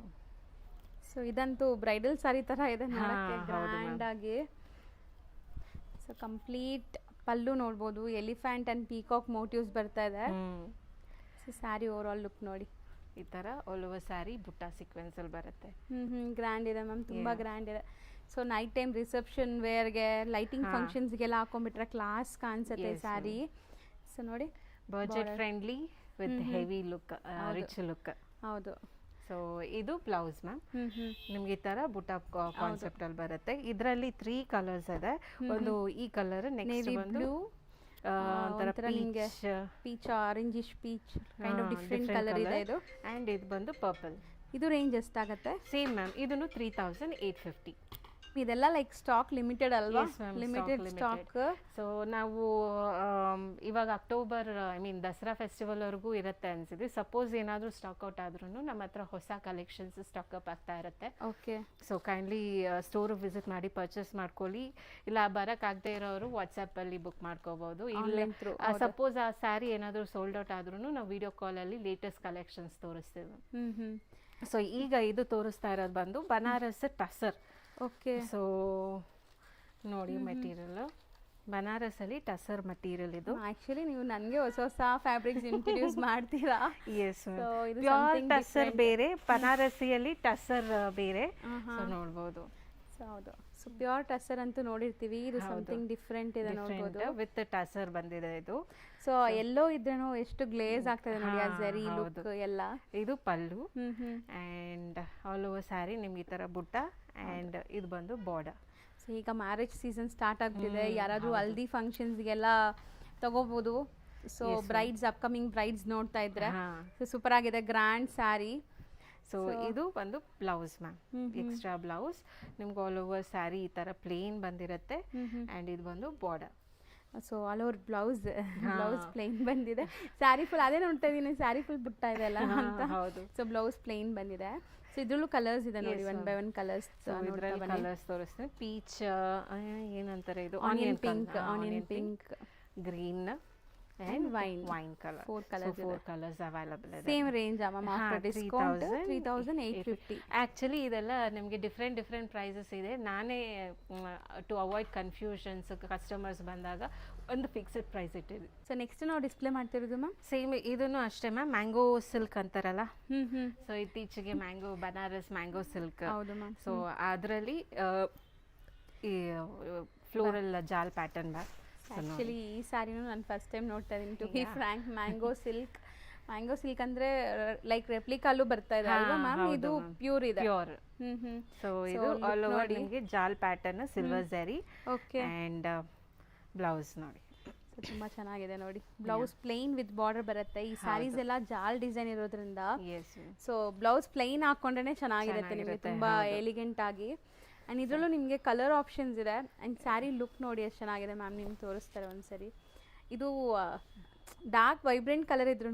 ಸೊ ಇದಂತೂ ಬ್ರೈಡಲ್ ಸಾರಿ ತರ ಇದೆ ನೋಡಕ್ಕೆ, ಗ್ರ್ಯಾಂಡ್ ಆಗಿ. ಸೊ ಕಂಪ್ಲೀಟ್ ಪಲ್ಲು ನೋಡ್ಬೋದು, ಎಲಿಫೆಂಟ್ ಅಂಡ್ ಪೀಕಾಕ್ ಮೋಟಿವ್ಸ್ ಬರ್ತಾ ಇದೆ. So sari over all look ನೋಡಿ, ಈ ತರ ಆಲ್ ಓವರ್ ಸ್ಯಾರಿ ಬುಟ್ಟ ಸೀಕ್ವೆನ್ಸ್ ಅಲ್ಲಿ ಬರುತ್ತೆ. ಗ್ರ್ಯಾಂಡ್ ಇದೆ ಮ್ಯಾಮ್, ತುಂಬಾ ಗ್ರ್ಯಾಂಡ್ ಇದೆ. ಸೊ ನೈಟ್ ಟೈಮ್ ರಿಸೆಪ್ಷನ್ ವೇರ್ಗೆ, ಲೈಟಿಂಗ್ ಫಂಕ್ಷನ್ಸ್ಗೆಲ್ಲ ಹಾಕೊಂಡ್ಬಿಟ್ರೆ ಕ್ಲಾಸ್ ಕಾಣಿಸುತ್ತೆ ಸ್ಯಾರಿ. ಸೊ ನೋಡಿ, budget friendly with heavy look, rich look. ಹೌದು. ಸೊ ಇದು ಬ್ಲೌಸ್ ಮ್ಯಾಮ್, ನಿಮ್ಗೆ ಈ ತರ ಬುಟ್ಟ ಕಾನ್ಸೆಪ್ಟ್ ಅಲ್ಲಿ ಬರುತ್ತೆ. ಇದರಲ್ಲಿ 3 ಕಲರ್ಸ್ ಇದೆ. ಒಂದು ಈ ಕಲರ್, ನೆಕ್ಸ್ಟ್ ಬಂದು ಒಂಥರ ನಿಮಗೆ peach, orangish peach kind of different colour ಇದೆ ಇದು. ಅಂಡ್ ಇದು ಬಂದು ಪರ್ಪಲ್. ಇದು ರೇಂಜ್ ಎಷ್ಟಾಗುತ್ತೆ? ಸೇಮ್ ಮ್ಯಾಮ್, ಇದನ್ನು 3,850. ಇದೆಲ್ಲ ಲೈಕ್ ಸ್ಟಾಕ್ ಲಿಮಿಟೆಡ್ ಅಲ್ವಾ? Limited stock. ಸೊ ನಾವು ಇವಾಗ October I mean Dasara festival ವರೆಗೂ ಇರುತ್ತೆ ಅನ್ಸಿದ್ವಿ. ಸಪೋಸ್ ಏನಾದರೂ ಸ್ಟಾಕ್ ಔಟ್ ಆದ್ರೂ ನಮ್ಮ ಹತ್ರ ಹೊಸ ಕಲೆಕ್ಷನ್ಸ್ ಸ್ಟಾಕ್ ಅಪ್ ಆಗ್ತಾ ಇರುತ್ತೆ. Okay. So kindly store visit ಮಾಡಿ ಪರ್ಚೇಸ್ ಮಾಡ್ಕೊಳ್ಳಿ. ಇಲ್ಲ ಬರೋಕ್ಕಾಗದೇ ಇರೋರು ವಾಟ್ಸಪ್ಪಲ್ಲಿ ಬುಕ್ ಮಾಡ್ಕೋಬಹುದು. ಇಲ್ಲ ಸಪೋಸ್ ಆ ಸ್ಯಾರಿ ಏನಾದರೂ ಸೋಲ್ಡ್ ಔಟ್ ಆದ್ರೂ ನಾವು ವಿಡಿಯೋ ಕಾಲಲ್ಲಿ ಲೇಟೆಸ್ಟ್ ಕಲೆಕ್ಷನ್ಸ್ ತೋರಿಸ್ತೀವಿ. ಸೊ ಈಗ ಇದು ತೋರಿಸ್ತಾ ಇರೋದು ಬಂದು ಬನಾರಸ್ ಟಸರ್. ಓಕೆ. ಸೊ ನೋಡಿ, ಮೆಟೀರಿಯಲ್ ಬನಾರಸಲ್ಲಿ ಟಸರ್ ಮಟೀರಿಯಲ್. ಇದು ಆಕ್ಚುಲಿ ನೀವು ನನಗೆ ಹೊಸ ಫ್ಯಾಬ್ರಿಕ್ಸ್ ಇಂಟ್ರೊಡ್ಯೂಸ್ ಮಾಡ್ತೀರಾ? ಎಸ್, ಪ್ಯೂರ್ ಟಸರ್ ಬೇರೆ, ಬನಾರಸಿಯಲ್ಲಿ ಟಸರ್ ಬೇರೆ. ಸೊ ನೋಡ್ಬೋದು. ಹೌದು. ಸೊ ಪ್ಯೂರ್ ಟಸರ್ ಅಂತೂ ನೋಡಿರ್ತೀವಿ, ಇದು ಸಮಥಿಂಗ್ ಡಿಫ್ರೆಂಟ್ ಇದೆ ನೋಡ್ಬೋದು. ವಿತ್ ಟಸರ್ ಬಂದಿದೆ ಇದು. ಸೊ ಎಲ್ಲೋ ಇದ್ರೇನೋ ಎಷ್ಟು ಗ್ಲೇಸ್ ಆಗ್ತದೆ ನೋಡಿ, ಆ ಜರಿ ಲುಕ್ ಎಲ್ಲ. ಇದು pallu and all over sari ನಿಮ್ಗೆ ಈ ತರ ಬುಟ್ಟ ಅಂಡ್ ಇದು ಬಂದು ಬಾರ್ಡರ್. ಸೊ ಈಗ ಮ್ಯಾರೇಜ್ ಸೀಸನ್ ಸ್ಟಾರ್ಟ್ ಆಗ್ತಿದೆ, ಯಾರಾದ್ರೂ ಹಲ್ದಿ ಫಂಕ್ಷನ್ಸ್ಗೆಲ್ಲ ತಗೋಬಹುದು. ಸೊ ಬ್ರೈಡ್ಸ್, ಅಪ್ಕಮಿಂಗ್ ಬ್ರೈಡ್ಸ್ ನೋಡ್ತಾ ಇದ್ರೆ ಸೊ ಸೂಪರ್ ಆಗಿದೆ, ಗ್ರ್ಯಾಂಡ್ ಸ್ಯಾರಿ. ಸೊ ಇದು ಒಂದು ಬ್ಲೌಸ್ ಮ್ಯಾಮ್, ಎಕ್ಸ್ಟ್ರಾ ಬ್ಲೌಸ್ ನಿಮ್ಗೆ ಆಲ್ ಓವರ್ ಸ್ಯಾರಿ ಈ ತರ ಪ್ಲೇನ್ ಬಂದಿರುತ್ತೆ ಅಂಡ್ ಇದು ಬಂದು border. So all over blouse plain ಬಂದಿದೆ. ಸ್ಯಾರಿ ಫುಲ್ ಅದೇ ನೋಡ್ತಾ ಇದೀನಿ, ಸ್ಯಾರಿ ಫುಲ್ ಬುಟ್ಟ ಇದೆ ಅಲ್ಲ ಅಂತ. ಸೊ ಬ್ಲೌಸ್ ಪ್ಲೇನ್ ಬಂದಿದೆ. ಸೊ ಇದ್ರಲ್ಲೂ ಕಲರ್ಸ್ ಇದೆ ನೋಡಿ, 1 by 1 ಕಲರ್ಸ್. ಕಲರ್ಸ್ ತೋರಿಸ್ತೀನಿ. ಪೀಚ್ ಏನಂತಾರೆ ಇದು, onion pink, green and wine color. 4 colors available ಇದೆ. Same range after discount 3,850. Actually ಇದೆಲ್ಲ ನಿಮಗೆ ಡಿಫರೆಂಟ್ ಪ್ರೈಸಸ್ ಇದೆ. ನಾನೇ ಟು ಅವಾಯ್ಡ್ ಕನ್ಫ್ಯೂಷನ್ಸ್ ಕಸ್ಟಮರ್ಸ್ ಬಂದಾಗ ಒಂದು ಫಿಕ್ಸ್ಡ್ ಪ್ರೈಸ್ ಇಟ್ಟಿದೆ. ಸೊ ನೆಕ್ಸ್ಟ್ ನಾವು ಡಿಸ್ಪ್ಲೇ ಮಾಡ್ತಿರೋದು ಮ್ಯಾಮ್ ಸೇಮ್ ಇದನ್ನು ಅಷ್ಟೇ ಮ್ಯಾಮ್, ಮ್ಯಾಂಗೋ ಸಿಲ್ಕ್ ಅಂತಾರಲ್ಲ. ಹ್ಞೂ ಸೊ ಇತ್ತೀಚೆಗೆ ಮ್ಯಾಂಗೋ ಬನಾರಸ್ ಮ್ಯಾಂಗೋ ಸಿಲ್ಕ್. ಹೌದು ಮ್ಯಾಮ್. ಸೊ ಅದರಲ್ಲಿ ಈ ಫ್ಲೋರಲ್ ಜಾಲ್ ಪ್ಯಾಟರ್ನ್ ಮ್ಯಾಮ್. ಆ್ಯಕ್ಚುಲಿ ಈ ಸ್ಯಾರಿನೂ ನಾನು ಫಸ್ಟ್ ಟೈಮ್ ನೋಡ್ತಾ ಇದ್ದೀನಿ to be frank. Mango silk ಅಂದ್ರೆ ಲೈಕ್ ರೆಪ್ಲಿಕಾಲು ಬರ್ತಾ ಇದೆ ಅಲ್ವಾ ಮ್ಯಾಮ್? ಇದು ಪ್ಯೂರ್ ಇದೆ. ಪ್ಯೂರ್. ಸೊ ಇದು ಆಲ್ ಓವರ್ ನಿಮಗೆ jaal pattern, silver zari. Okay. And blouse ನೋಡಿ. ಸೊ ತುಂಬಾ ಚೆನ್ನಾಗಿದೆ ನೋಡಿ. ಬ್ಲೌಸ್ ಪ್ಲೇನ್ ವಿತ್ ಬಾರ್ಡರ್ ಬರುತ್ತೆ. ಈ ಸ್ಯಾರೀಸ್ ಎಲ್ಲ ಜಾಲ್ ಡಿಸೈನ್ ಇರೋದ್ರಿಂದ ಸೊ ಬ್ಲೌಸ್ ಪ್ಲೇನ್ ಹಾಕೊಂಡ್ರೆ ಚೆನ್ನಾಗಿರುತ್ತೆ ನಿಮಗೆ, ತುಂಬಾ ಎಲಿಗೆಂಟ್ ಆಗಿ. ಆ್ಯಂಡ್ ಇದರಲ್ಲೂ ನಿಮಗೆ ಕಲರ್ ಆಪ್ಷನ್ಸ್ ಇದೆ. ಆ್ಯಂಡ್ ಸ್ಯಾರಿ ಲುಕ್ ನೋಡಿ ಎಷ್ಟು ಚೆನ್ನಾಗಿದೆ ಮ್ಯಾಮ್, ನಿಮ್ಗೆ ತೋರಿಸ್ತಾರೆ ಒಂದ್ಸರಿ. ಇದು ಡಾರ್ಕ್ ವೈಬ್ರೆಂಟ್ ಕಲರ್ ಇದ್ರೂ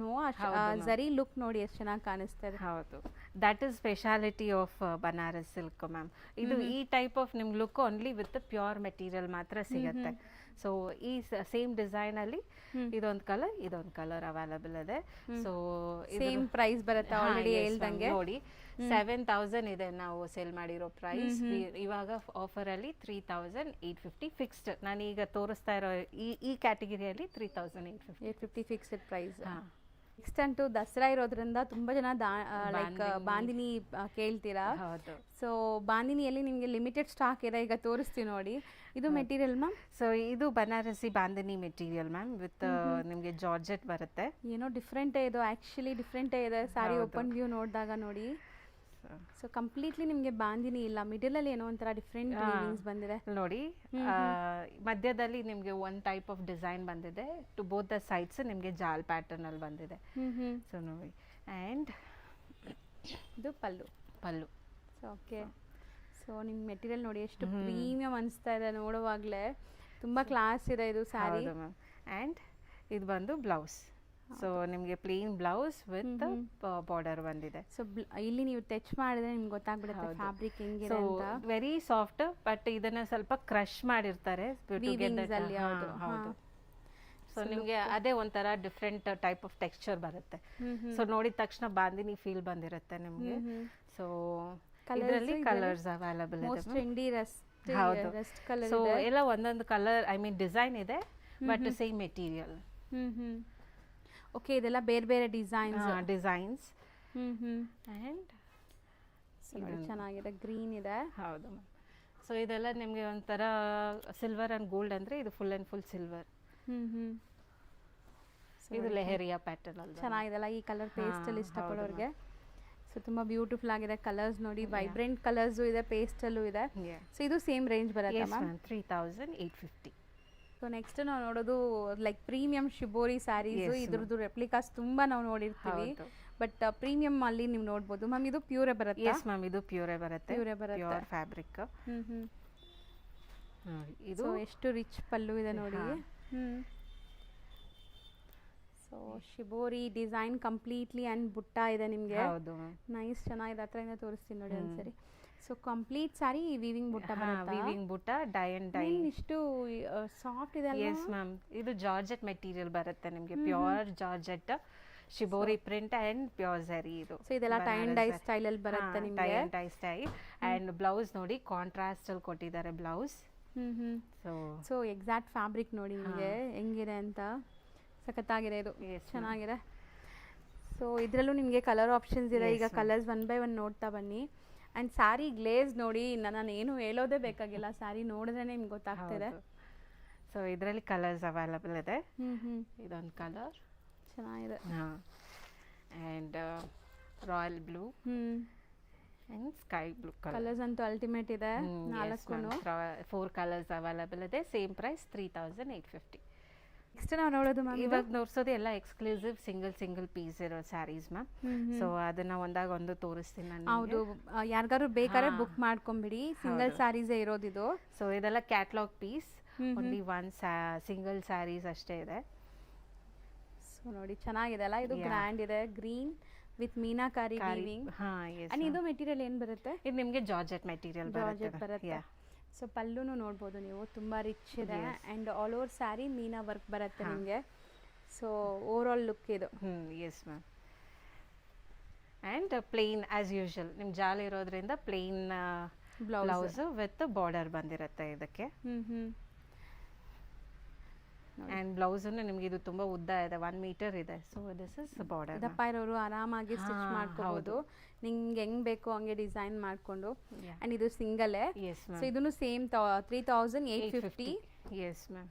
ಝರಿ ಲುಕ್ ನೋಡಿ ಎಷ್ಟು ಚೆನ್ನಾಗಿ ಕಾಣಿಸ್ತಾ ಇದೆ. ಹೌದು, that is speciality of Banaras silk ma'am. ಇದು ಈ ಟೈಪ್ ಆಫ್ ನಿಮ್ಗೆ look only with pure material ಮಾತ್ರ ಸಿಗುತ್ತೆ. ಸೊ ಈ ಸೇಮ್ ಡಿಸೈನ್ ಅಲ್ಲಿ ಇದೊಂದು ಕಲರ್ ಅವೈಲಬಲ್ ಇದೆ. ಸೊ ಸೇಮ್ ಪ್ರೈಸ್ ಬರುತ್ತೆ ಆಲ್ರೆಡಿ ಹೇಳ್ದಂಗೆ. ನೋಡಿ 7,000 ಇದೆ ನಾವು ಸೇಲ್ ಮಾಡಿರೋ ಪ್ರೈಸ್. ಇವಾಗ ಆಫರ್ ಅಲ್ಲಿ 3,850 ಫಿಕ್ಸ್ಡ್. ನಾನು ಈಗ ತೋರಿಸ್ತಾ ಇರೋ ಈ ಕ್ಯಾಟಗರಿಯಲ್ಲಿ 3,850 ಫಿಕ್ಸ್ಡ್ ಪ್ರೈಸ್. ನೆಕ್ಸ್ಟ್ ಅಂತೂ ದಸರಾ ಇರೋದ್ರಿಂದ ತುಂಬಾ ಜನ ಲೈಕ್ ಬಾಂದಿನಿ ಕೇಳ್ತೀರಾ. ಸೊ ಬಾಂದಿನಿಯಲ್ಲಿ ನಿಮಗೆ ಲಿಮಿಟೆಡ್ ಸ್ಟಾಕ್ ಇದೆ, ಈಗ ತೋರಿಸ್ತೀವಿ ನೋಡಿ. ಇದು ಮೆಟೀರಿಯಲ್ ಮ್ಯಾಮ್. ಸೊ ಇದು Banarasi bandhani material ma'am, with ನಿಮಗೆ ಜಾರ್ಜೆಟ್ ಬರುತ್ತೆ. ಏನೋ ಡಿಫ್ರೆಂಟೇ ಇದು, ಆ್ಯಕ್ಚುಲಿ ಡಿಫ್ರೆಂಟೇ ಇದೆ ಸ್ಯಾರಿ ಓಪನ್ ವ್ಯೂ ನೋಡಿದಾಗ ನೋಡಿ. ಸೊ ಕಂಪ್ಲೀಟ್ಲಿ ನಿಮಗೆ ಬಾಂದಿನಿ ಇಲ್ಲ, ಮಿಡಲ್ ಅಲ್ಲಿ ಏನೋ ಒಂಥರ ಡಿಫ್ರೆಂಟ್ ವೀವಿಂಗ್ಸ್ ಬಂದಿದೆ ನೋಡಿ. ಮಧ್ಯದಲ್ಲಿ ನಿಮಗೆ ಒನ್ ಟೈಪ್ ಆಫ್ ಡಿಸೈನ್ ಬಂದಿದೆ. ಟು ಬೋತ್ ದ ಸೈಡ್ಸ್ ನಿಮಗೆ ಜಾಲ್ ಪ್ಯಾಟರ್ನ್ ಅಲ್ಲಿ ಬಂದಿದೆ. ಸೊ ನೋಡಿ. ಆ್ಯಂಡ್ ಇದು ಪಲ್ಲು. So okay. ಸೊ ನಿಮ್ಮ ಮೆಟೀರಿಯಲ್ ನೋಡಿ ಎಷ್ಟು ಪ್ರೀಮಿಯಂ ಅನಿಸ್ತಾ ಇದೆ ನೋಡುವಾಗಲೇ. ತುಂಬ ಕ್ಲಾಸ್ ಇದೆ ಇದು ಸ್ಯಾರಿ. ಆ್ಯಂಡ್ ಇದು ಬಂದು ಬ್ಲೌಸ್. ಸೊ ನಿಮಗೆ ಪ್ಲೇನ್ ಬ್ಲೌಸ್ ವಿತ್ ಬಾರ್ಡರ್ ಬಂದಿದೆ. ಸೊ ಇಲ್ಲಿ ನೀವು ಟಚ್ ಮಾಡಿದ್ರೆ ನಿಮ್ಗೆ ಗೊತ್ತಾಗ್ಬಿಡುತ್ತೆ ಫ್ಯಾಬ್ರಿಕ್ ಹೆಂಗಿದೆ ಅಂತ. ವೆರಿ ಸಾಫ್ಟ್, ಬಟ್ ಇದನ್ನ ಸ್ವಲ್ಪ ಕ್ರಶ್ ಮಾಡಿರ್ತಾರೆ. ಹೌದು. ಸೊ ನಿಮಗೆ ಅದೇ ಒಂಥರ ಡಿಫ್ರೆಂಟ್ ಟೈಪ್ ಆಫ್ ಟೆಕ್ಸ್ಚರ್ ಬರುತ್ತೆ. ಸೊ ನೋಡಿದ ತಕ್ಷಣ ಬಾಂದಿನಿ ಫೀಲ್ ಬಂದಿರುತ್ತೆ ನಿಮಗೆ. ಸೊ ಇದರಲ್ಲಿ ಕಲರ್ಸ್ ಅವೈಲಬಲ್ ಇದೆ. ಹೌದು. ಸೊ ಎಲ್ಲ ಒಂದೊಂದು ಕಲರ್, ಐ ಮೀನ್ ಡಿಸೈನ್ ಇದೆ, ಬಟ್ ಸೇಮ್ ಮೆಟೀರಿಯಲ್. ಓಕೆ, ಇದೆಲ್ಲ ಬೇರೆ ಬೇರೆ ಡಿಸೈನ್ಸ್. ಆ್ಯಂಡ್ ಚೆನ್ನಾಗಿದೆ, ಗ್ರೀನ್ ಇದೆ. ಹೌದು ಮ್ಯಾಮ್. ಸೊ ಇದೆಲ್ಲ ನಿಮಗೆ ಒಂಥರ ಸಿಲ್ವರ್ ಆ್ಯಂಡ್ ಗೋಲ್ಡ್ ಅಂದರೆ ಇದು ಫುಲ್ ಆ್ಯಂಡ್ ಫುಲ್ ಸಿಲ್ವರ್. ಇದು ಲೆಹರಿಯಾ ಪ್ಯಾಟರ್ನ್ ಅಲ್ಲಿ ಚೆನ್ನಾಗಿದೆಲ್ಲ ಈ ಕಲರ್ ಪೇಸ್ಟಲ್ಲಿ ಇಷ್ಟಪಡೋರಿಗೆ. ಸೊ ತುಂಬ ಬ್ಯೂಟಿಫುಲ್ ಆಗಿದೆ ಕಲರ್ಸ್ ನೋಡಿ. ವೈಬ್ರೆಂಟ್ ಕಲರ್ಸು ಇದೆ, ಪೇಸ್ಟಲ್ಲೂ ಇದೆ. ಸೊ ಇದು ಸೇಮ್ ರೇಂಜ್ ಬರುತ್ತೆ ಮ್ಯಾಮ್, 3,850. ಸೊ ನೆಕ್ಸ್ಟ್ ನಾವು ನೋಡೋದು ಲೈಕ್ ಪ್ರೀಮಿಯಂ ಶಿಬೋರಿ ಸ್ಯಾರೀಸು. ಇದ್ರದ್ದು ರೆಪ್ಲಿಕಾಸ್ ತುಂಬ ನಾವು ನೋಡಿರ್ತೀವಿ, ಬಟ್ ಪ್ರೀಮಿಯಂ ಅಲ್ಲಿ ನೀವು ನೋಡ್ಬೋದು ಮ್ಯಾಮ್. ಇದು ಪ್ಯೂರೇ ಬರುತ್ತೆ? ಎಸ್ ಮ್ಯಾಮ್, ಇದು ಪ್ಯೂರೇ ಬರುತ್ತೆ. Pure fabric. ಇದು ಎಷ್ಟು ರಿಚ್ ಪಲ್ಲು ಇದೆ ನೋಡಿ. So shibori design completely and ಬುಟ್ಟ ಇದೆ ನಿಮಗೆ. ನೈಸ್, ಚೆನ್ನಾಗಿದೆ. ಹತ್ರದಿಂದ ತೋರಿಸ್ತೀನಿ ನೋಡಿ ಒಂದ್ಸರಿ. ಸೊ ಕಂಪ್ಲೀಟ್ ಸ್ಯಾರಿ ವೀವಿಂಗ್ ಬುಟ್ಟ ಬರುತ್ತೆ. Weaving butta, dye and dye. ಇಷ್ಟು ಸಾಫ್ಟ್ ಇದೆ ಅಲ್ವಾ? ಎಸ್ ಮ್ಯಾಮ್, ಇದು ಜಾರ್ಜೆಟ್ ಮೆಟೀರಿಯಲ್ ಬರುತ್ತೆ ನಿಮಗೆ. Pure georgette, shibori print and pure zari ಇದು. ಸೊ ಇದೆಲ್ಲ ಟೈ ಅಂಡ್ ಡೈ ಸ್ಟೈಲ್ ಅಲ್ಲಿ ಬರುತ್ತೆ ನಿಮಗೆ. Tie and dye style. And blouse ನೋಡಿ ಕಾಂಟ್ರಾಸ್ಟ್ ಅಲ್ಲಿ ಕೊಟ್ಟಿದ್ದಾರೆ ಬ್ಲೌಸ್. ಸೊ ಎಕ್ಸಾಕ್ಟ್ ಫ್ಯಾಬ್ರಿಕ್ ನೋಡಿ ನಿಮಗೆ ಹೆಂಗಿದೆ ಅಂತ. ಸಖತ್ತಾಗಿದೆ ಇದು, ಚೆನ್ನಾಗಿದೆ. ಸೊ ಇದರಲ್ಲೂ ನಿಮಗೆ ಕಲರ್ ಆಪ್ಷನ್ಸ್ ಇದೆ. ಈಗ ಕಲರ್ಸ್ ಒನ್ ಬೈ ಒನ್ ನೋಡ್ತಾ ಬನ್ನಿ. ಆ್ಯಂಡ್ ಸ್ಯಾರಿ ಗ್ಲೇಸ್ ನೋಡಿ, ನಾನು ಏನು ಹೇಳೋದೇ ಬೇಕಾಗಿಲ್ಲ, ಸ್ಯಾರಿ ನೋಡಿದ್ರೆ ನಿಮ್ಗೆ ಗೊತ್ತಾಗ್ತಿದೆ. ಸೊ ಇದರಲ್ಲಿ ಕಲರ್ಸ್ ಅವೈಲಬಲ್ ಇದೆ. ಇದೊಂದು ಕಲರ್ ಚೆನ್ನಾಗಿದೆ. And royal blue and sky blue colours ಅಂತೂ ಅಲ್ಟಿಮೇಟ್ ಇದೆ. 4 ಕಲರ್ಸ್ ಅವೈಲಬಲ್ ಇದೆ. Same price 3,850. ನೆಕ್ಸ್ಟ್ ನಾವು ನೋಡೋದು ಮ್ಯಾಮ್, ಇವಾಗ ನೋಡ್ಸೋದು ಎಲ್ಲ ಎಕ್ಸ್ಕ್ಲೂಸಿವ್ ಸಿಂಗಲ್ ಪೀಸ್ ಇರೋ ಸ್ಯಾರೀಸ್ ಮ್ಯಾಮ್. ಸೊ ಅದನ್ನ ಒಂದಾಗ ಒಂದು ತೋರಿಸ್ತೀನಿ ನಾನು. ಹೌದು, ಯಾರಿಗಾರು ಬೇಕಾದ್ರೆ ಬುಕ್ ಮಾಡ್ಕೊಂಬಿಡಿ. ಸಿಂಗಲ್ ಸ್ಯಾರೀಸೇ ಇರೋದಿದು. ಸೊ ಇದೆಲ್ಲ catalogue piece, only one single sarees ಅಷ್ಟೇ ಇದೆ. ಸೊ ನೋಡಿ ಚೆನ್ನಾಗಿದೆ ಅಲ್ಲ, ಇದು ಗ್ರ್ಯಾಂಡ್ ಇದೆ. Green with meenakari weaving. And ಇದು ಮೆಟೀರಿಯಲ್ ಏನು ಬರುತ್ತೆ? ಇದು ನಿಮಗೆ ಜಾರ್ಜೆಟ್ ಮೆಟೀರಿಯಲ್ ಬರುತ್ತೆ. ಸೊ ಪಲ್ಲುನು ನೋಡ್ಬೋದು ನೀವು, ತುಂಬ ರಿಚ್ ಇದೆ. And all over saree meena work ಬರುತ್ತೆ ನಿಮಗೆ. ಸೊ ಓವರ್ ಆಲ್ ಲುಕ್ ಇದು. Yes ma'am. And plain as usual ನಿಮ್ಮ ಜಾಲ್ ಇರೋದ್ರಿಂದ ಪ್ಲೇನ್ ಬ್ಲೌಸ್ ವಿತ್ ಬಾರ್ಡರ್ ಬಂದಿರುತ್ತೆ ಇದಕ್ಕೆ. ಆ್ಯಂಡ್ ಬ್ಲೌಸನ್ನು ನಿಮಗೆ ಇದು ತುಂಬ ಉದ್ದ ಇದೆ, 1 ಮೀಟರ್ ಇದೆ. So this is border. ದಪ್ಪ ಇರೋರು ಆರಾಮಾಗಿ ಸ್ಟಿಚ್ ಮಾಡ್ಕೋಬಹುದು, ನಿಂಗೆ ಹೆಂಗ್ ಬೇಕು ಹಂಗೆ ಡಿಸೈನ್ ಮಾಡ್ಕೊಂಡು. ಅಂಡ್ ಇದು ಸಿಂಗಲ್. ಸೊ ಇದನ್ನು same 3850. S ma'am.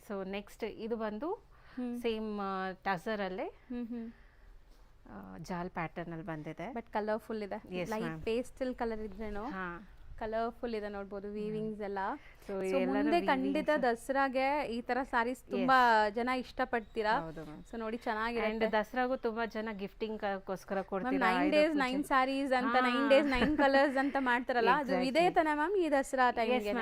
So next ಇದು ಬಂದು ಸೇಮ್ ಟಸರಲ್ಲೇ ಜಾಲ್ ಪ್ಯಾಟರ್ನ್ ಅಲ್ಲಿ ಬಂದಿದೆ, ಬಟ್ ಕಲರ್ಫುಲ್ ಇದೆ. ಲೈಟ್ ಪೇಸ್ಟಲ್ ಕಲರ್ ಇದ್ರೇನು ಕಲರ್ಫುಲ್ ಇದೆ ನೋಡ್ಬೋದು, ವೀವಿಂಗ್ಸ್ ಎಲ್ಲ. ಸೊ ಮುಂದೆ ಖಂಡಿತ ದಸರಾಗೆ ಈ ತರ ಸಾರೀಸ್ ತುಂಬಾ ಜನ ಇಷ್ಟಪಡ್ತೀರಾ. ಸೊ ನೋಡಿ ಚೆನ್ನಾಗಿದೆ. ಅಂಡ್ ದಸರಾಗೂ ತುಂಬಾ ಜನ ಗಿಫ್ಟಿಂಗ್ ಗೋಸ್ಕರ ಕೊಡ್ತೀರಾ. 9 days 9 sarees ಅಂತ 9 days 9 ಕಲರ್ಸ್ ಅಂತ ಮಾಡ್ತಾರಲ್ಲ, ಅದು ಇದೇ ತಾನೇ ಮ್ಯಾಮ್ ಈ ದಸರಾ ಟೈಮ್ಗೆ?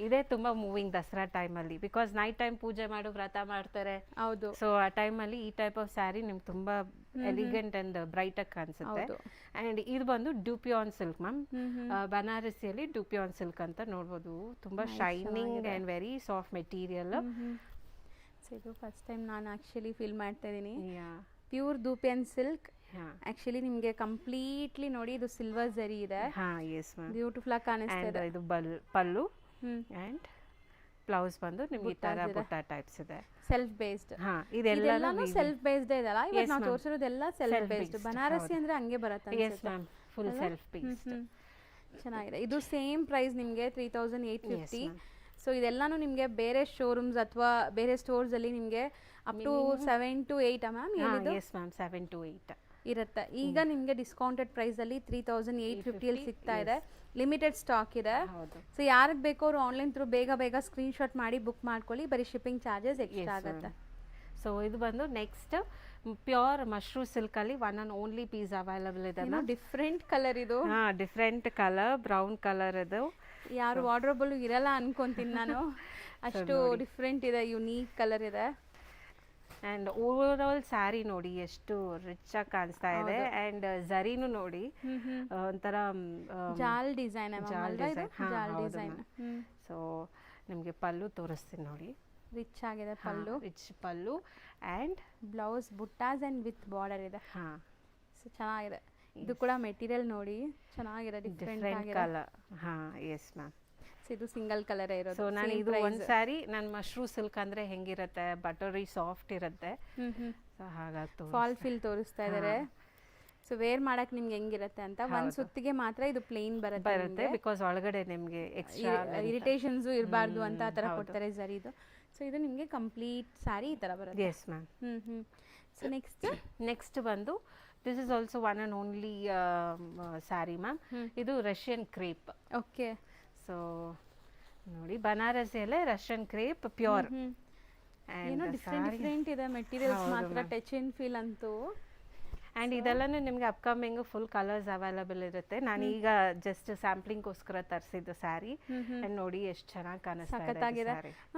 ಇದೇ ತುಂಬಾ ಮೂವಿಂಗ್ ದಸರಾ ಟೈಮಲ್ಲಿ, ಬಿಕಾಸ್ ನೈಟ್ ಟೈಮ್ ಪೂಜೆ ಮಾಡು ವ್ರತ ಮಾಡ್ತಾರೆ. ಹೌದು. ಸೊ ಆ ಟೈಮಲ್ಲಿ ಈ ಟೈಪ್ ಆಫ್ ಸ್ಯಾರಿ ನಿಮ್ಗೆ ತುಂಬಾ ಎಲಿಗೆಂಟ್ ಅಂಡ್ ಬ್ರೈಟ್ ಆಗಿ ಕಾಣಿಸುತ್ತೆ. ಅಂಡ್ ಇದು ಬಂದು ಡ್ಯೂಪಿಯಾನ್ ಸಿಲ್ಕ್ ಮ್ಯಾಮ್, ಬನಾರಸಿಯಲ್ಲಿ ಡ್ಯೂಪಿಯಾನ್ ಸಿಲ್ಕ್ ಅಂತ ನೋಡ್ಬೋದು. ತುಂಬಾ shining and very soft material. So ಇದು ಫಸ್ಟ್ ಟೈಮ್ ನಾನು ಆಕ್ಚುಲಿ ಫೀಲ್ ಮಾಡ್ತಾ ಇದ್ದೀನಿ. Pure dupion silk. ಆಕ್ಚುಲಿ ನಿಮಗೆ ಕಂಪ್ಲೀಟ್ಲಿ ನೋಡಿ ಇದು ಸಿಲ್ವರ್ ಜರಿ ಇದೆ. ಬ್ಯೂಟಿಫುಲ್ ಆಗಿ ಕಾಣಿಸ್ತಾ ಇದೆ. ಇದು ಪಲ್ಲು ಅಂಡ್ ಬ್ಲೌಸ್ ಬಂದು ನಿಮಗೆ ಈ ತರ ಬುಟ್ಟ ಟೈಪ್ಸ್ ಇದೆ. Self based. ಇದೆಲ್ಲನೂ ಸೆಲ್ಫ್ ಬೇಸ್ಡ್ ಇದಲ್ಲ, ಇವತ್ತು ನಾವು ತೋರಿಸಿರೋದೆಲ್ಲ ಸೆಲ್ಫ್ ಬೇಸ್ಡ್. ಬನಾರಸಿ ಅಂದ್ರೆ ಹಂಗೆ ಬರುತ್ತೆ. Yes ma'am, full self based. ಚೆನ್ನಾಗಿದೆ. ಇದು ಸೇಮ್ ಪ್ರೈಸ್ ನಿಮಗೆ 3850. ಸೊ ಇದೆಲ್ಲಾನು ನಿಮಗೆ ಬೇರೆ ಶೋರೂಮ್ಸ್ ಅಥವಾ ಬೇರೆ ಸ್ಟೋರ್ಸ್ ಅಲ್ಲಿ ನಿಮಗೆ ಅಪ್ ಟು 7 to 8 ಮ್ಯಾಮ್ ಹೇಳಿದ್ದು. ಎಸ್ ಮ್ಯಾಮ್, 7 to 8 ಇರುತ್ತೆ. ಈಗ ನಿಮಗೆ ಡಿಸ್ಕೌಂಟೆಡ್ ಪ್ರೈಸ್ ಅಲ್ಲಿ 3850 ಅಲ್ಲಿ ಸಿಗ್ತಾ ಇದೆ. ಲಿಮಿಟೆಡ್ ಸ್ಟಾಕ್ ಇದೆ. ಸೊ ಯಾರಿಗೆ ಬೇಕೋ ಅವರು ಆನ್ಲೈನ್ ಥ್ರೂ ಬೇಗ ಸ್ಕ್ರೀನ್ ಶಾಟ್ ಮಾಡಿ ಬುಕ್ ಮಾಡ್ಕೊಳ್ಳಿ. ಬರೀ ಶಿಪ್ಪಿಂಗ್ ಚಾರ್ಜಸ್ ಎಕ್ಸ್ಟ್ರಾ ಆಗುತ್ತೆ. ಸೊ ಇದು ಬಂದು ನೆಕ್ಸ್ಟ್ ಪ್ಯೂರ್ ಮಶ್ರೂಮ್ ಸಿಲ್ಕ್ ಅಲ್ಲಿ 1 and only ಪೀಸ್ ಅವೈಲಬಲ್ ಇದೆ. ಡಿಫ್ರೆಂಟ್ ಕಲರ್ ಇದು. ಡಿಫ್ರೆಂಟ್ ಕಲರ್, ಬ್ರೌನ್ ಕಲರ್ ಇದು. ಯಾರು ವಾರ್ಡ್ರೋಬಲ್ ಇರಲ್ಲ ಅನ್ಕೊಂತೀನಿ ನಾನು, ಅಷ್ಟು ಡಿಫ್ರೆಂಟ್ ಇದೆ, ಯುನೀಕ್ ಕಲರ್ ಇದೆ. ಅಂಡ್ ಓವರ್ ಆಲ್ ಸ್ಯಾರಿ ನೋಡಿ ಎಷ್ಟು ರಿಚ್ ಆಗಿ ಕಾಣಿಸ್ತಾ ಇದೆ. ಅಂಡ್ ಝರಿನು ನೋಡಿ ಒಂಥರ ಜಾಲ್ ಡಿಸೈನ್. ಸೊ ನಿಮಗೆ ಪಲ್ಲು ತೋರಿಸ್ತೀನಿ ನೋಡಿ, ರಿಚ್ ಆಗಿದೆ pallu. Rich pallu and blouse buttas and with border ಇದೆ. ಸೊ ಚೆನ್ನಾಗಿದೆ. ಇದು ಕೂಡ ಮೆಟೀರಿಯಲ್ ನೋಡಿ ಚೆನ್ನಾಗಿದೆ, ಡಿಫ್ರೆಂಟ್ ಕಲರ್. Yes ma'am. ಇದು ಸಿಂಗಲ್ ಕಲರ್ ಇರೋದು. ಸೊ ನಾನು ಇದು ಒಂದು ಸ್ಯಾರಿ ನಾನು ಮಶ್ರೂಮ್ ಸಿಲ್ಕ್ ಅಂದ್ರೆ ಹೆಂಗಿರುತ್ತೆ, ಬಟರಿ ಸಾಫ್ಟ್ ಇರುತ್ತೆ. ಸೊ ಹಾಗಾಗಿ ಫಾಲ್ ಫೀಲ್ ತೋರಿಸ್ತಾ ಇದ್ದಾರೆ. ಸೊ ವೇರ್ ಮಾಡಕ್ ನಿಮ್ಗೆ ಹೆಂಗಿರುತ್ತೆ ಅಂತ. ಒಂದ್ ಸುತ್ತಿಗೆ ಮಾತ್ರ ಇದು ಪ್ಲೇನ್ ಬರುತ್ತೆ, ಬಿಕಾಸ್ ಒಳಗಡೆ ನಿಮ್ಗೆ ಎಕ್ಸ್ಟ್ರಾ ಇರಿಟೇಷನ್ಸ್ ಇರಬಾರ್ದು ಅಂತ ಆ ತರ ಕೊಡ್ತಾರೆ ಜರಿದು. ಸೊ ಇದು ನಿಮ್ಗೆ ಕಂಪ್ಲೀಟ್ ಸ್ಯಾರಿ ಈ ತರ ಬರುತ್ತೆ. S ma'am. ಸೊ ನೆಕ್ಸ್ಟ್ ಬಂದು this is also 1 and only sari ma'am. ಇದು ರಷ್ಯನ್ ಕ್ರೇಪ್. ಓಕೆ. ಸೊ ನೋಡಿ ಬನಾರಸಿಯಲ್ಲೇ ರಷ್ಯನ್ ಕ್ರೇಪ್ ಪ್ಯೂರ್. ಏನೋ ಡಿಫ್ರೆಂಟ್ ಇದೆ ಮೆಟೀರಿಯಲ್ಸ್ ಮಾತ್ರ, ಟಚ್ ಅಂಡ್ ಫೀಲ್ ಅಂತೂ. ಆ್ಯಂಡ್ ಇದೆಲ್ಲನೂ ನಿಮಗೆ ಅಪ್ಕಮಿಂಗ್ ಫುಲ್ ಕಲರ್ಸ್ ಅವೈಲಬಲ್ ಇರುತ್ತೆ. ನಾನೀಗ ಜಸ್ಟ್ ಸ್ಯಾಂಪ್ಲಿಂಗ್ಗೋಸ್ಕರ ತರಿಸಿದ್ದು ಸ್ಯಾರಿ. ಆ್ಯಂಡ್ ನೋಡಿ ಎಷ್ಟು ಚೆನ್ನಾಗಿ ಕಾಣಿಸ್ತಾ ಇದೆ